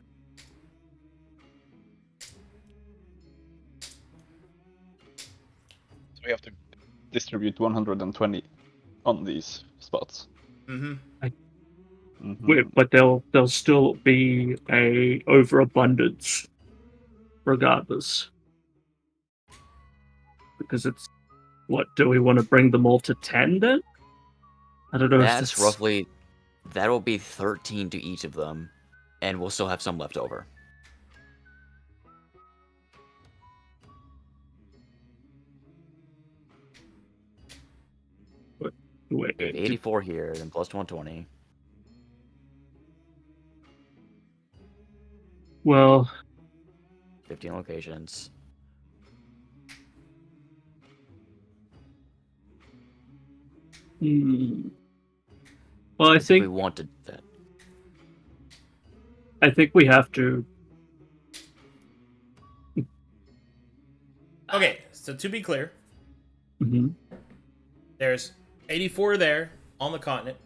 So we have to distribute 120 on these spots. But there'll still be a overabundance, regardless. Because it's what? Do we want to bring them all to 10 then? I don't know. That's roughly. That'll be 13 to each of them, and we'll still have some left over. Wait, 84 here, then plus 120. Well, 15 locations. Well, I think we wanted that. I think we have to. Okay, so to be clear, Mm-hmm. there's 84 there on the continent,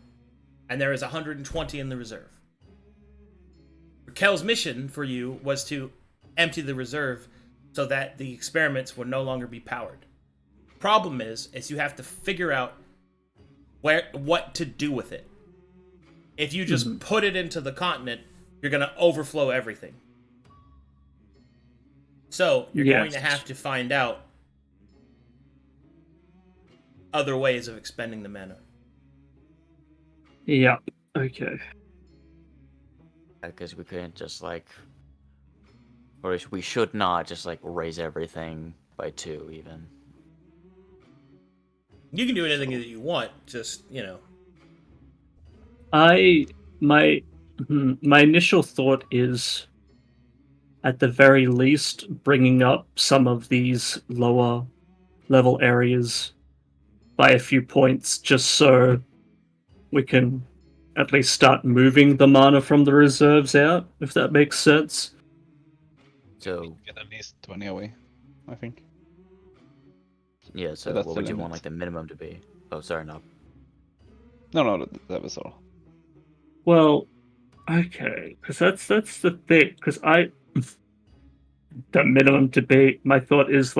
and there is 120 in the reserve. Raquel's mission for you was to empty the reserve so that the experiments would no longer be powered. Problem is you have to figure out what to do with it. If you just put it into the continent, you're going to overflow everything. So you're going to have to find out other ways of expending the mana. Yeah. Okay. Because we couldn't just or we should not just raise everything by 2 even. You can do anything that you want, just, My initial thought is, at the very least, bringing up some of these lower level areas by a few points, just so we can at least start moving the mana from the reserves out, if that makes sense. So get at least 20 away, I think. Yeah, so what would you want the minimum to be? Oh, sorry, no. No, that was all. Well, okay, because that's the thing. Because the minimum to be, my thought is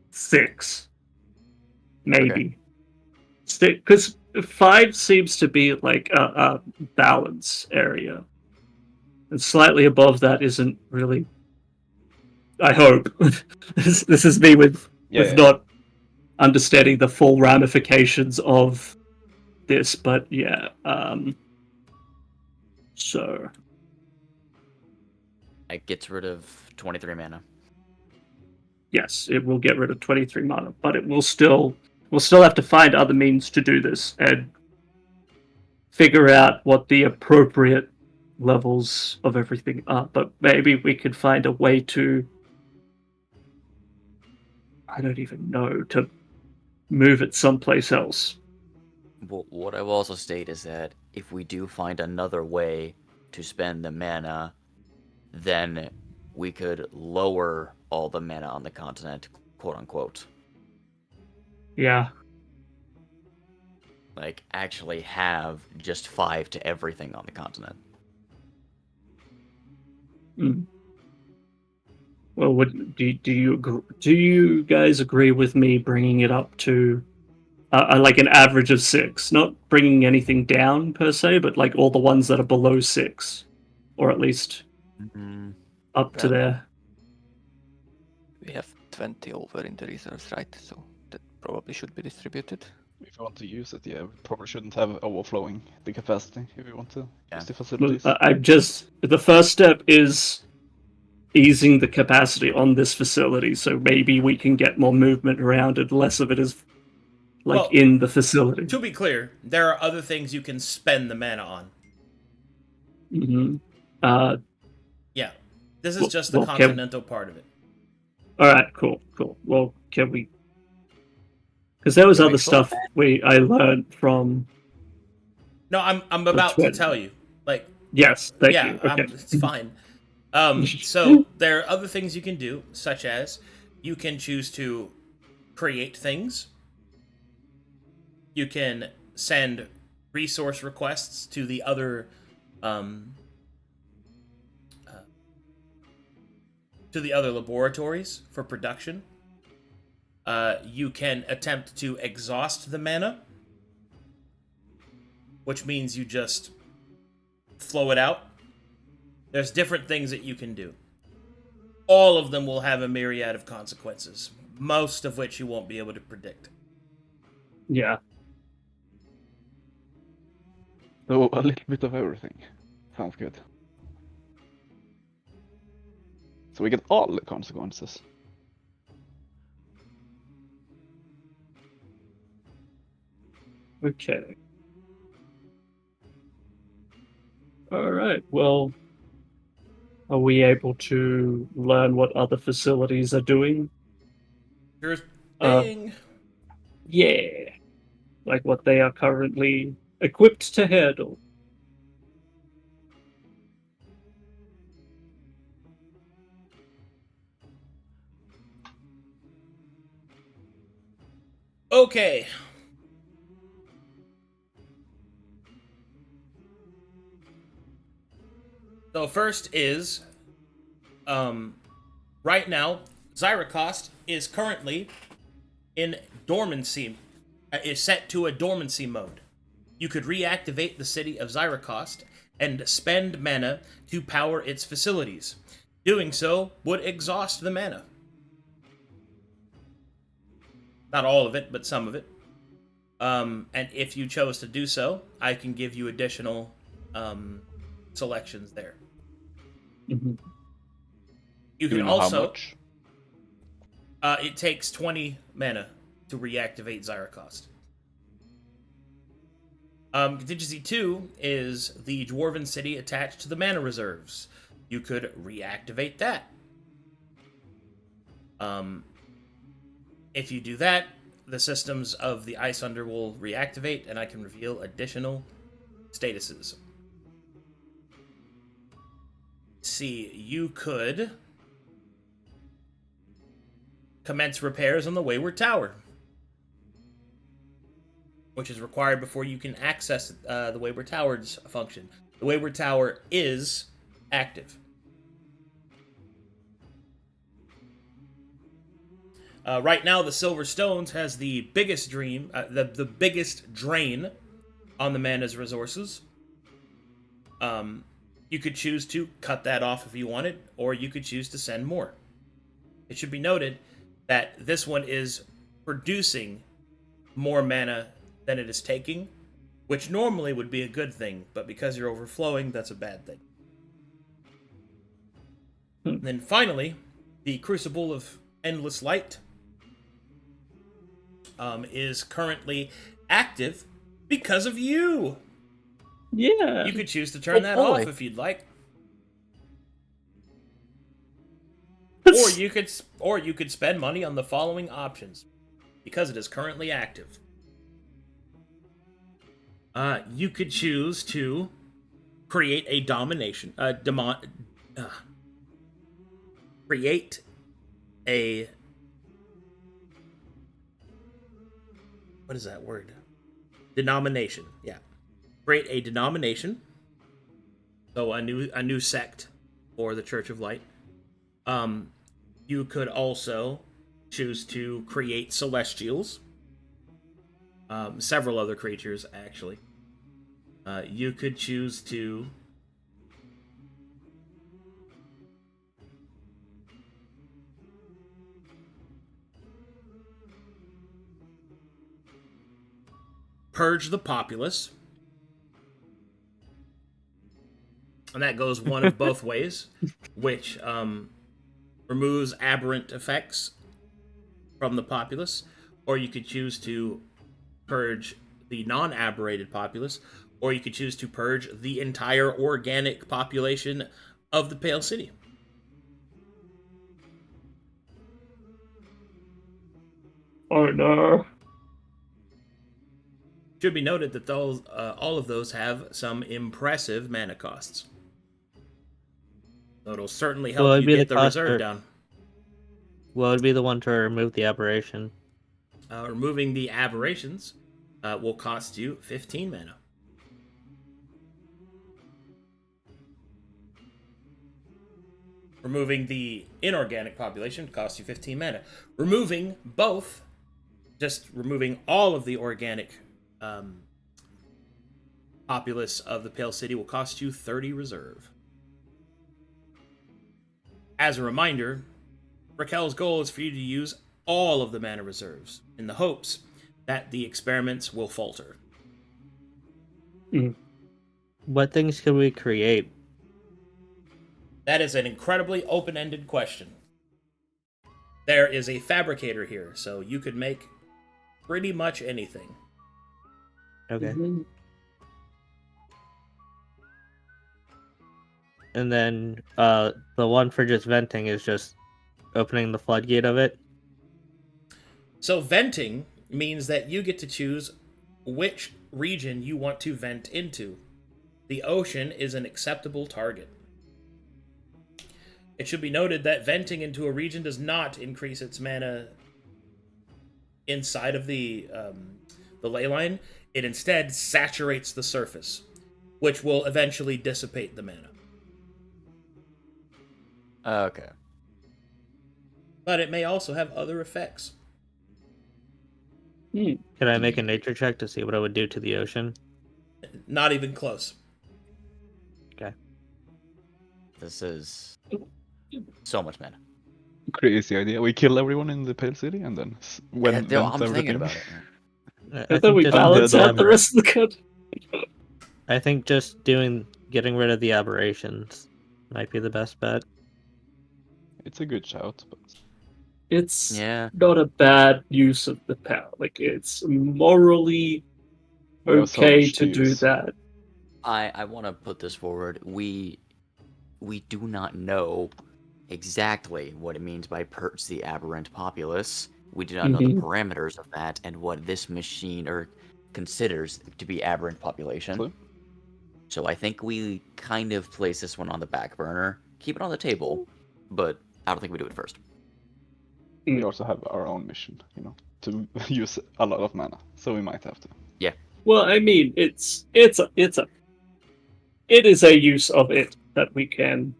6, maybe. Okay. Because 5 seems to be a balance area, and slightly above that isn't really. I hope this is me with not understanding the full ramifications of this, but yeah. So it gets rid of 23 mana. Yes, it will get rid of 23 mana, but it will still. We'll still have to find other means to do this, and figure out what the appropriate levels of everything are, but maybe we could find a way to, I don't even know, to move it someplace else. Well, what I will also state is that if we do find another way to spend the mana, then we could lower all the mana on the continent, quote unquote. Yeah. Like, actually have just 5 to everything on the continent. Mm. Well, do you guys agree with me bringing it up to like an average of 6? Not bringing anything down per se, but like all the ones that are below 6, or at least up to Well, there. We have 20 over in the reserves, right? So that probably should be distributed. If you want to use it, yeah, we probably shouldn't have overflowing the capacity if you want to use the Look, facilities. the first step is easing the capacity on this facility, so maybe we can get more movement around and less of it is in the facility. To be clear, there are other things you can spend the mana on. Mm-hmm. Yeah. This is just the continental part of it. Alright, cool. Well, can we... Because there was other stuff I learned from... No, I'm about to tell you. Like, yes, thank you. Okay. It's fine. So there are other things you can do, such as you can choose to create things. You can send resource requests to the other laboratories for production. You can attempt to exhaust the mana, which means you just flow it out. There's different things that you can do. All of them will have a myriad of consequences, most of which you won't be able to predict. Yeah. So a little bit of everything. Sounds good. So we get all the consequences. Okay. Alright, well... Are we able to learn what other facilities are doing? Sure thing. Yeah. Like what they are currently equipped to handle. Okay. So first is, right now, Zyracost is currently in dormancy, is set to a dormancy mode. You could reactivate the city of Zyracost and spend mana to power its facilities. Doing so would exhaust the mana. Not all of it, but some of it. And if you chose to do so, I can give you additional selections there. Mm-hmm. You can also... it takes 20 mana to reactivate Zyracost. Contingency 2 is the Dwarven City attached to the mana reserves. You could reactivate that. If you do that, the systems of the Ice Under will reactivate, and I can reveal additional statuses. See, you could commence repairs on the Wayward Tower, which is required before you can access the Wayward Tower's function. The Wayward Tower is active. Right now, the Silver Stones has the biggest the biggest drain on the mana's resources. You could choose to cut that off if you wanted, or you could choose to send more. It should be noted that this one is producing more mana than it is taking, which normally would be a good thing, but because you're overflowing, that's a bad thing. And then finally, the Crucible of Endless Light is currently active because of you. Yeah. You could choose to turn that off if you'd like. Or you could spend money on the following options, because it is currently active. You could choose to create a domination, create a, what is that word? Denomination. Yeah, create a denomination. So a new sect for the Church of Light. You could also choose to create Celestials. Several other creatures, actually. You could choose to purge the populace. And that goes one of both ways, which removes aberrant effects from the populace. Or you could choose to purge the non-aberrated populace, or you could choose to purge the entire organic population of the Pale City. Oh no. Should be noted that those all of those have some impressive mana costs. So it'll certainly help you get the reserve down. What would be the one to remove the aberration? Removing the aberrations will cost you 15 mana. Removing the inorganic population costs you 15 mana. Removing both, just removing all of the organic populace of the Pale City will cost you 30 reserve. As a reminder, Raquel's goal is for you to use all of the mana reserves in the hopes that the experiments will falter. What things can we create? That is an incredibly open-ended question. There is a fabricator here, so you could make pretty much anything. Okay. And then the one for just venting is just opening the floodgate of it. So venting means that you get to choose which region you want to vent into. The ocean is an acceptable target. It should be noted that venting into a region does not increase its mana inside of the ley line. It instead saturates the surface, which will eventually dissipate the mana. Okay. But it may also have other effects. Can I make a nature check to see what I would do to the ocean? Not even close. Okay. This is so much mana. Crazy idea. We kill everyone in the Pale City and then I'm thinking about it. I thought we balance out the rest of the cut. I think just getting rid of the aberrations might be the best bet. It's a good shout, but it's not a bad use of the power. Like, it's morally okay to do that. I want to put this forward. We do not know exactly what it means by purge the aberrant populace. We do not know the parameters of that and what this machine considers to be aberrant population. True. So I think we kind of place this one on the back burner, keep it on the table, but I don't think we do it first. We also have our own mission, to use a lot of mana, so we might have to. Yeah. Well, I mean, it is a use of it that we can.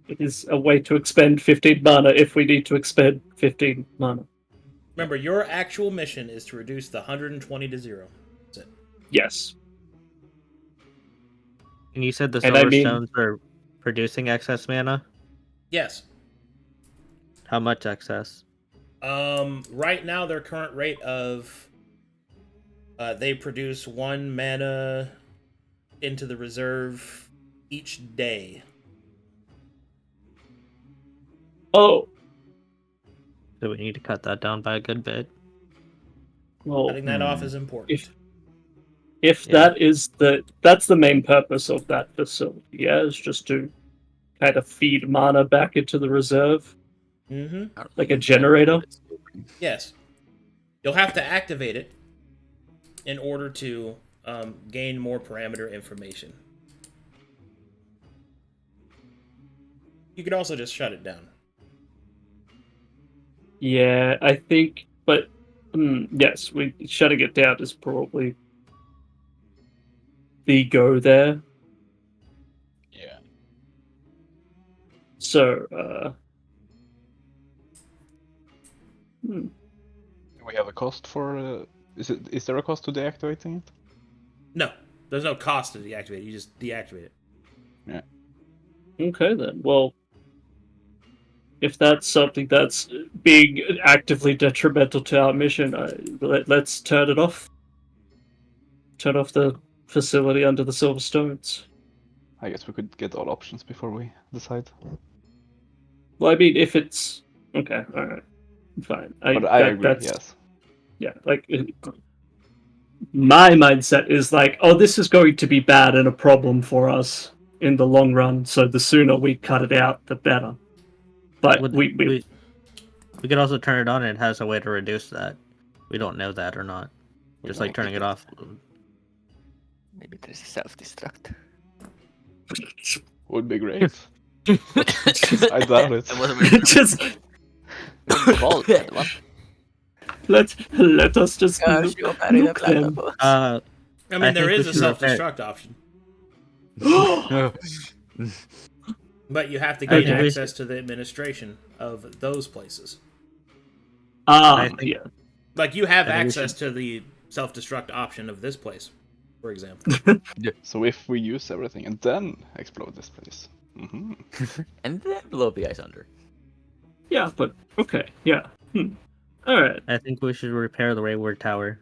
It is a way to expend 15 mana if we need to expend 15 mana. Remember, your actual mission is to reduce the 120 to 0. That's it. Yes. And you said the solar stones are producing excess mana? Yes. How much excess? Right now, their current rate of they produce 1 mana into the reserve each day. Oh. So we need to cut that down by a good bit. Well, cutting that off is important. if that's the main purpose of that facility, yeah, is just to kind of feed mana back into the reserve, like a generator. Yes, you'll have to activate it in order to gain more parameter information. You could also just shut it down. Yeah, I think, but yes, shutting it down is probably the go there. Yeah. So, Do we have a cost for? Is there a cost to deactivating it? No, there's no cost to deactivate it. You just deactivate it. Yeah. Okay then. Well, if that's something that's being actively detrimental to our mission, let's turn it off. Turn off the facility under the Silver Stones. I guess we could get all options before we decide. Well, I mean, if it's okay, all right, fine. But I agree. Yes. Yeah, like my mindset is like, oh, this is going to be bad and a problem for us in the long run. So the sooner we cut it out, the better. But we could also turn it on, and it has a way to reduce that. We don't know that or not. Just like turning it off. Maybe there's a self-destruct. Would be great. I doubt it. Just let us just nuke them. I mean, there is a self-destruct option. But you have to gain access to the administration of those places. Yeah. Like, you have access to the self-destruct option of this place, for example. So if we use everything and then explode this place. And then blow the ice under. Yeah, but okay, yeah. Alright. I think we should repair the Wayward Tower.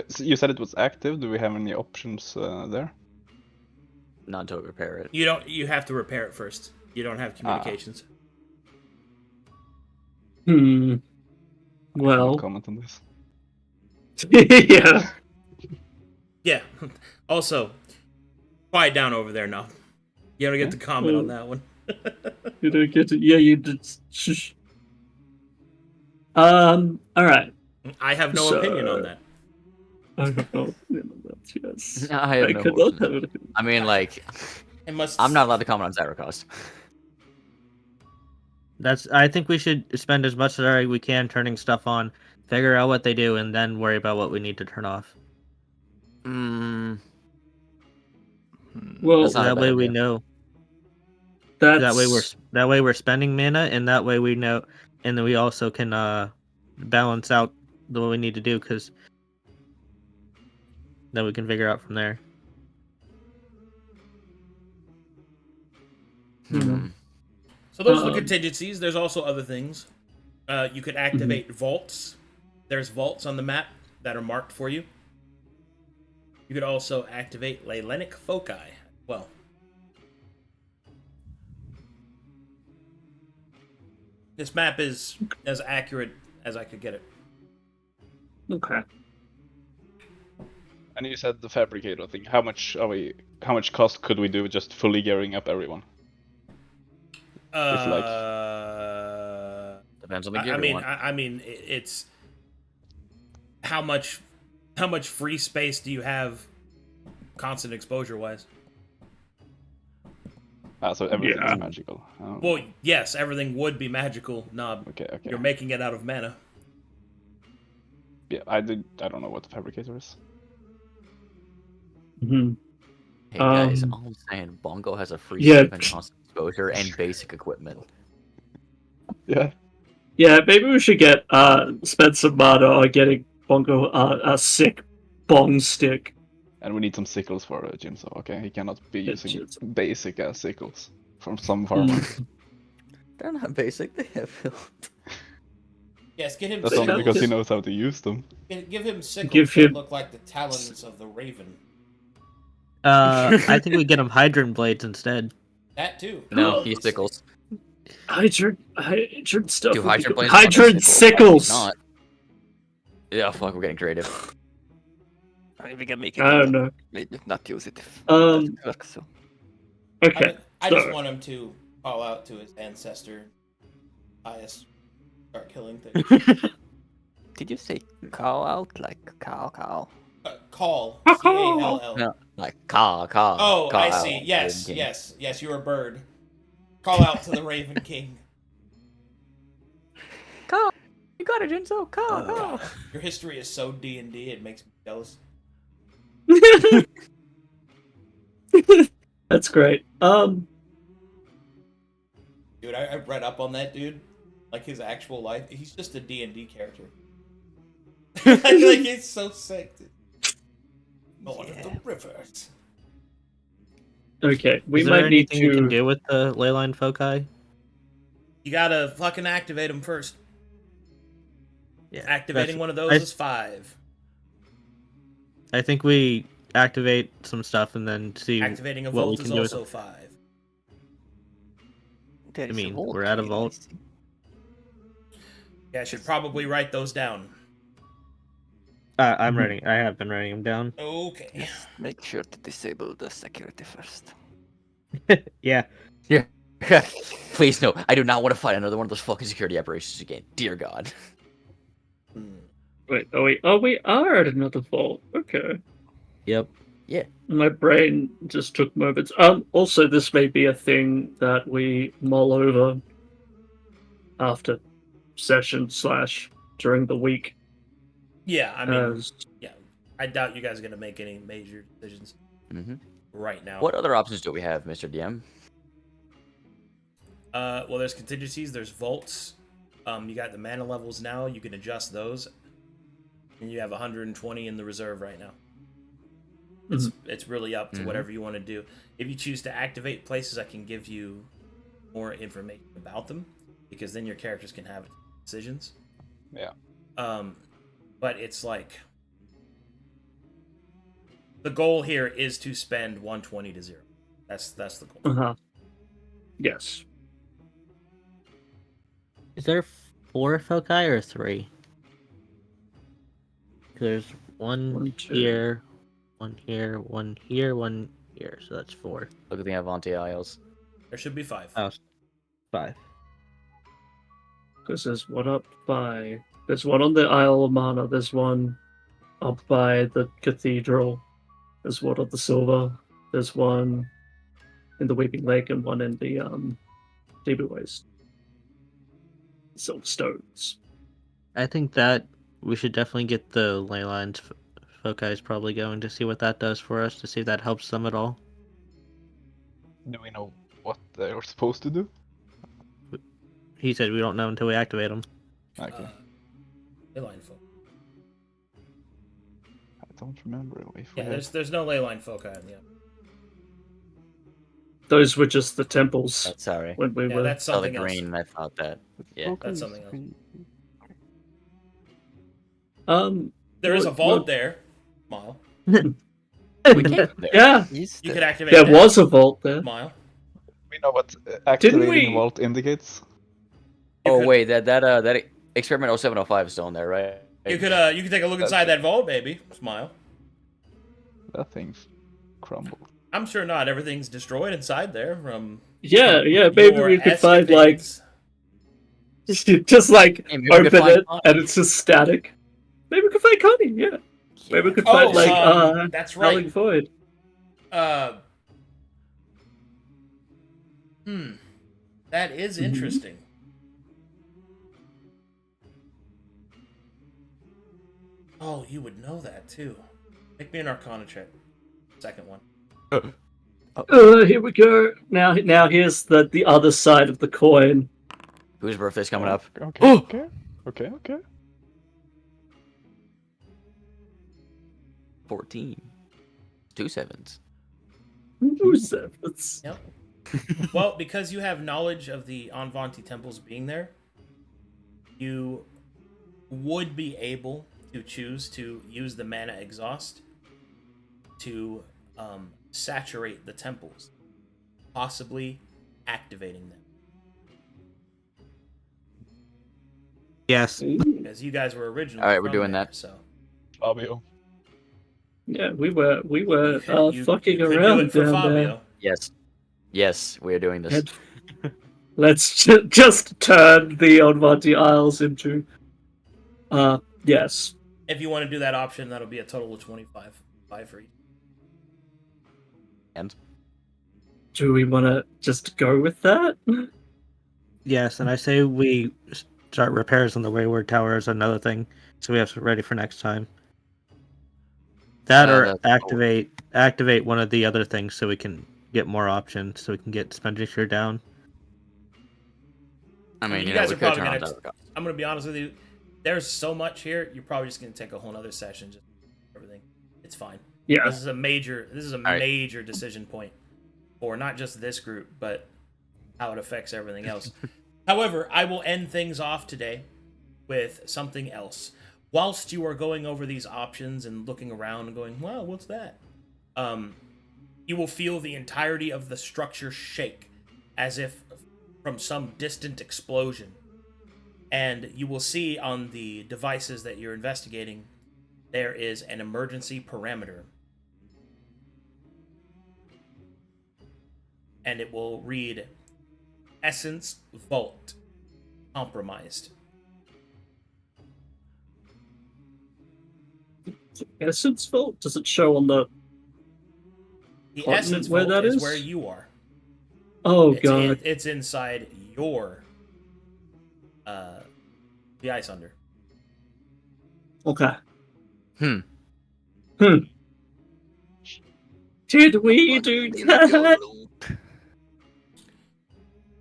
So you said it was active. Do we have any options there? Not to repair it. You have to repair it first. You don't have communications. Well, comment on this. Yeah. Yeah. Also, quiet down over there now. You don't get to comment on that one. You don't get to. Yeah, you just. Shush. Alright. I have no opinion on that. I have no opinion on that, yes. I have no could not opinion. have an opinion. I mean, like, I'm not allowed to comment on Zaracost. I think we should spend as much as we can turning stuff on, figure out what they do, and then worry about what we need to turn off. Well, that way we know. That way we're spending mana, and that way we know, and then we also can balance out what we need to do, because then we can figure out from there. So those are the contingencies. There's also other things. You could activate vaults. There's vaults on the map that are marked for you. You could also activate Leylenic Foci. Well, this map is as accurate as I could get it. Okay. And you said the fabricator thing. How much cost could we do just fully gearing up everyone? Depends on the gear. I mean, it's how much free space do you have, constant exposure wise? So everything is magical. Oh. Well, yes, everything would be magical. Nob. Okay. You're making it out of mana. Yeah, I don't know what the fabricator is. Mm-hmm. Hey guys, all I'm saying, Bongo has a free save and constant exposure and basic equipment. Yeah. Yeah, maybe we should spend some mana on getting Bongo a sick bong stick. And we need some sickles for Jinzo, okay? He cannot be using basic sickles from some farmer. They're not basic, they have built. Yes, get him That's sickles. only because he knows how to use them. Give him sickles that look like the talons of the raven. I think we get him hydrant blades instead. That too. No, he sickles. Hydrant stuff. Do hydrant blades hydrant sickles. Not. Yeah, fuck, we're getting creative. I mean, we can make it. I don't know. Maybe not use it. If Um, it works, so. Okay. I just want him to call out to his ancestor, Pius, start killing things. Did you say cow out? Like cow? Call. C-A-L-L. No, like caw. Oh, caw I out, see. Yes, Raven King. yes, you're a bird. Call out to the Raven King. Caw. You got it, Jinzo. Caw. Oh, God. Your history is so D&D, it makes me jealous. That's great. Dude, I read up on that dude. Like, his actual life. He's just a D&D character. like, it's so sick, dude. Lord of the Rivers. Okay, we Is there might need anything we can to. do with the leyline foci? You gotta fucking activate him first. Yeah, Activating that's- one of those is 5. I think we activate some stuff and then see. Activating a what we vault is can do with also it. 5. There I is a mean, vault we're at a here, vault. I see. Yeah, I should probably write those down. I'm writing. I have been writing them down. Okay. Just make sure to disable the security first. Yeah. Please no, I do not want to fight another one of those fucking security operations again. Dear God. Wait, we are at another vault. Okay. Yep. My brain just took moments. Also, this may be a thing that we mull over after session / during the week. Yeah, I mean, As I doubt you guys are gonna make any major decisions Mm-hmm. right now. What other options do we have, Mr. DM? Well, there's contingencies. There's vaults. You got the mana levels now. You can adjust those, and you have 120 in the reserve right now. It's really up to whatever you want to do. If you choose to activate places, I can give you more information about them, because then your characters can have decisions. Yeah. But it's like the goal here is to spend 120 to 0. That's the goal. Yes. Is there 4 foci or 3? There's one two. here, one here, one here, one here. So that's 4. Look at the Avanti Isles. There should be 5. Oh, 5. Because there's one up by. There's one on the Isle of Mana. There's one up by the cathedral. There's one on the Silver. There's one in the Weeping Lake and one in the Deeper Waste. Silver Stones. I think that we should definitely get the ley lines foci is probably going to see what that does for us, to see if that helps them at all. Do we know what they're supposed to do? He said we don't know until we activate them. Okay. Leyline foci. I don't remember. Yeah, there's no leyline foci in the Those were just the temples That's sorry. when we Yeah, were. that's Oh, the something else. green. I thought that. Yeah. That's something else. There is a vault there, Mile. We came from there. Yeah, You could activate there that, was a vault there. Mile. We know what activating we- the vault indicates. You Oh could- wait, that experiment 0705 is still in there, right? You could take a look inside that vault, baby. Smile. That thing's crumbled. I'm sure not everything's destroyed inside there from Yeah, maybe your we could find like escapades. just like Hey, maybe we could open find it Connie. and it's just static. Maybe we could find Connie. Yeah, maybe we could Oh, find like that's Howling right. Void. That is interesting. Oh, you would know that too. Make me an Arcana check. Second one. Here we go. Now here's the other side of the coin. Whose birthday's coming up? Okay. Okay. 14. 2 sevens. Who's that? That's- Yep. Well, because you have knowledge of the Anvanti temples being there, you would be able to choose to use the mana exhaust to saturate the temples, possibly activating them. Yes. Because you guys were originally All right, we're from doing there, that. So Fabio. Yeah, we were You fucking could around do it for down there. Fabio. Yes, we are doing this. And let's just turn the Onvati Isles into. Yes. If you want to do that option, that'll be a total of 25. 5 for each. And Do we want to just go with that? Yes, and I say we start repairs on the Wayward Tower as another thing, so we have it ready for next time. That or activate one of the other things so we can get more options, so we can get expenditure down. I mean, you guys we are could probably turn gonna. on I'm gonna be honest with you. There's so much here. You're probably just gonna take a whole other session. Just everything. It's fine. Yeah. This is a major major decision point for not just this group, but how it affects everything else. However, I will end things off today with something else. Whilst you are going over these options and looking around and going, wow, what's that? You will feel the entirety of the structure shake as if from some distant explosion. And you will see on the devices that you're investigating, there is an emergency parameter. And it will read, Essence Vault compromised. Essence Vault? Does it show on the Essence where Vault that is where you are. Oh, God. It's inside your the Ice Under. Okay. Did we do that?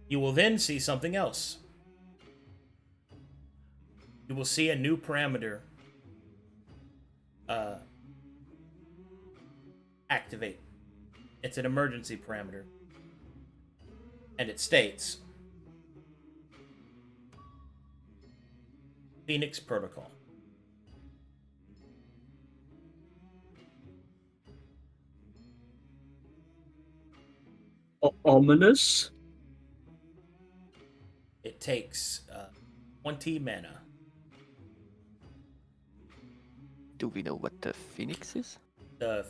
You will then see something else. You will see a new parameter activate. It's an emergency parameter. And it states Phoenix Protocol. Ominous? It takes 20 mana. Do we know what the Phoenix is? Do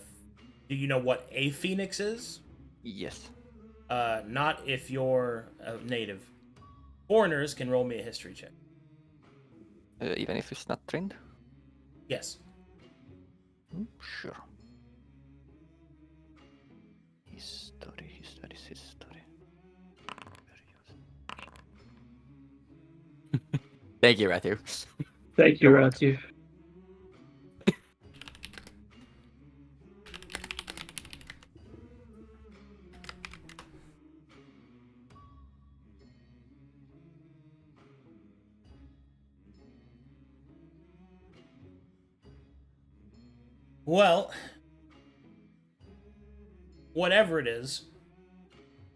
you know what a Phoenix is? Yes. Not if you're a native. Foreigners can roll me a history check. Even if it's not trained? Yes. Sure. History. Thank you, Ratthew. Thank you, Ratthew. Well, whatever it is,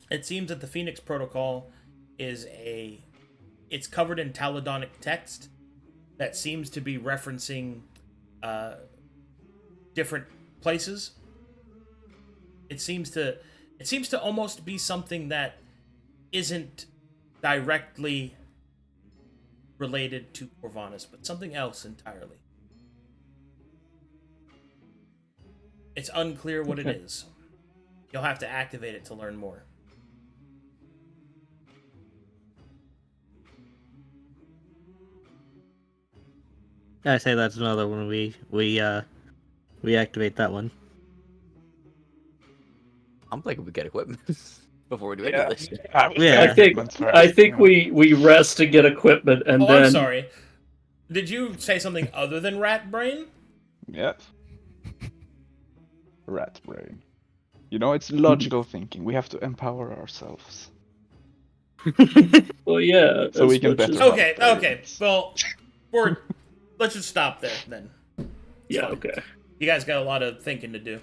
it seems that the Phoenix Protocol is it's covered in Taladonic text that seems to be referencing different places. It seems to almost be something that isn't directly related to Corvanus, but something else entirely. It's unclear what it is. You'll have to activate it to learn more. I say that's another one. We activate that one. I'm thinking we get equipment before we do any of this. I think we rest to get equipment and then. I'm sorry. Did you say something other than rat brain? Yep. Rat brain. You know, it's logical thinking. We have to empower ourselves. Well, yeah. So we can better. Okay. Well, let's just stop there then. Yeah. Okay. You guys got a lot of thinking to do.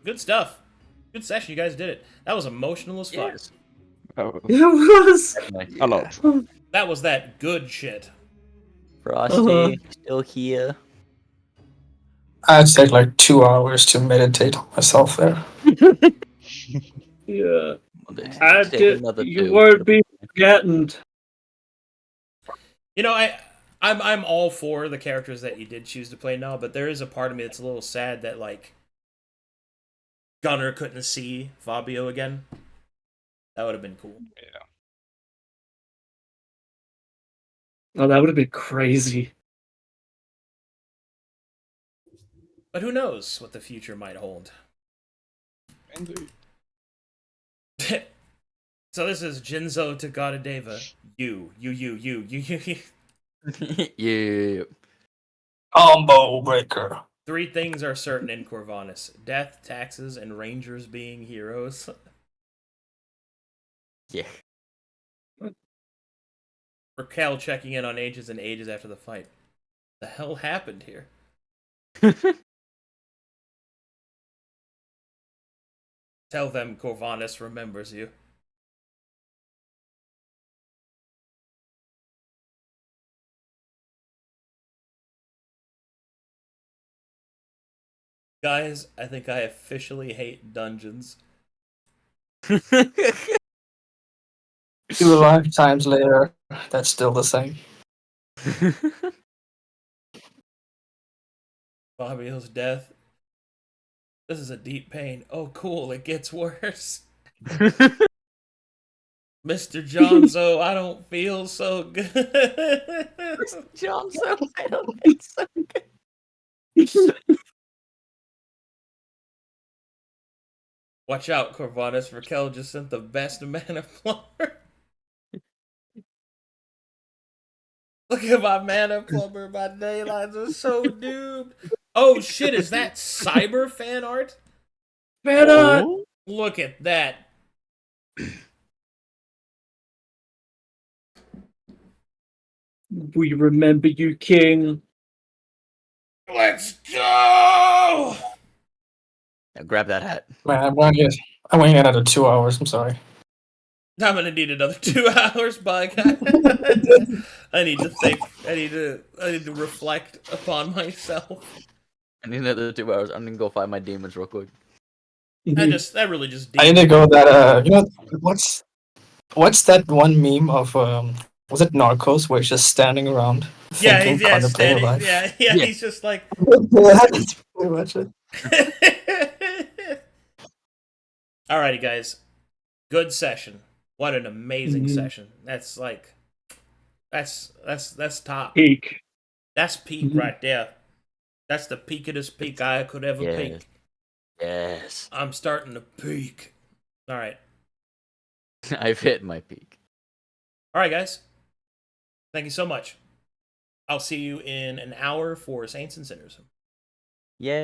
Good stuff. Good session. You guys did it. That was emotional as fuck. Yes. It was. A lot. That was that good shit. Frosty, still here. I'd take like 2 hours to meditate on myself there. Yeah. Take another You two. won't be forgotten. You know, I'm all for the characters that you did choose to play now, but there is a part of me that's a little sad that like Gunner couldn't see Fabio again. That would have been cool. Yeah. Oh, that would have been crazy. But who knows what the future might hold. Indeed. So this is Jinzo to God of Deva. You. Yeah. Combo breaker. 3 things are certain in Corvinus: death, taxes, and rangers being heroes. Yeah. Raquel checking in on ages and ages after the fight. The hell happened here? Tell them Corvinus remembers you. Guys, I think I officially hate dungeons. 2 lifetimes later, that's still the same. Fabio's death. This is a deep pain. Oh, cool, it gets worse. Mr. Jonzo, I don't feel so good. Jonzo, I don't feel so good. Watch out, Corvinus. Raquel just sent the best mana plumber. Look at my mana plumber. My daylines are so doomed. Oh shit, is that cyber fan art? Man art! Look at that. We remember you, King. Let's go! Now grab that hat. Man, I'm going to get another 2 hours. I'm sorry. I'm gonna need another 2 hours, bye guys. I need to think. I need to reflect upon myself. I need another 2 hours. I'm gonna go find my demons real quick. That really just. I need to go that, you know, what's that one meme of, was it Narcos, where he's just standing around thinking, contemplating life? Yeah, he's just like. That's pretty much it. Alrighty, guys. Good session. What an amazing session. That's like, that's top. Peak. That's peak right there. That's the peakest peak I could ever peak. Yes. I'm starting to peak. All right. I've hit my peak. All right, guys. Thank you so much. I'll see you in an hour for Saints and Sinners.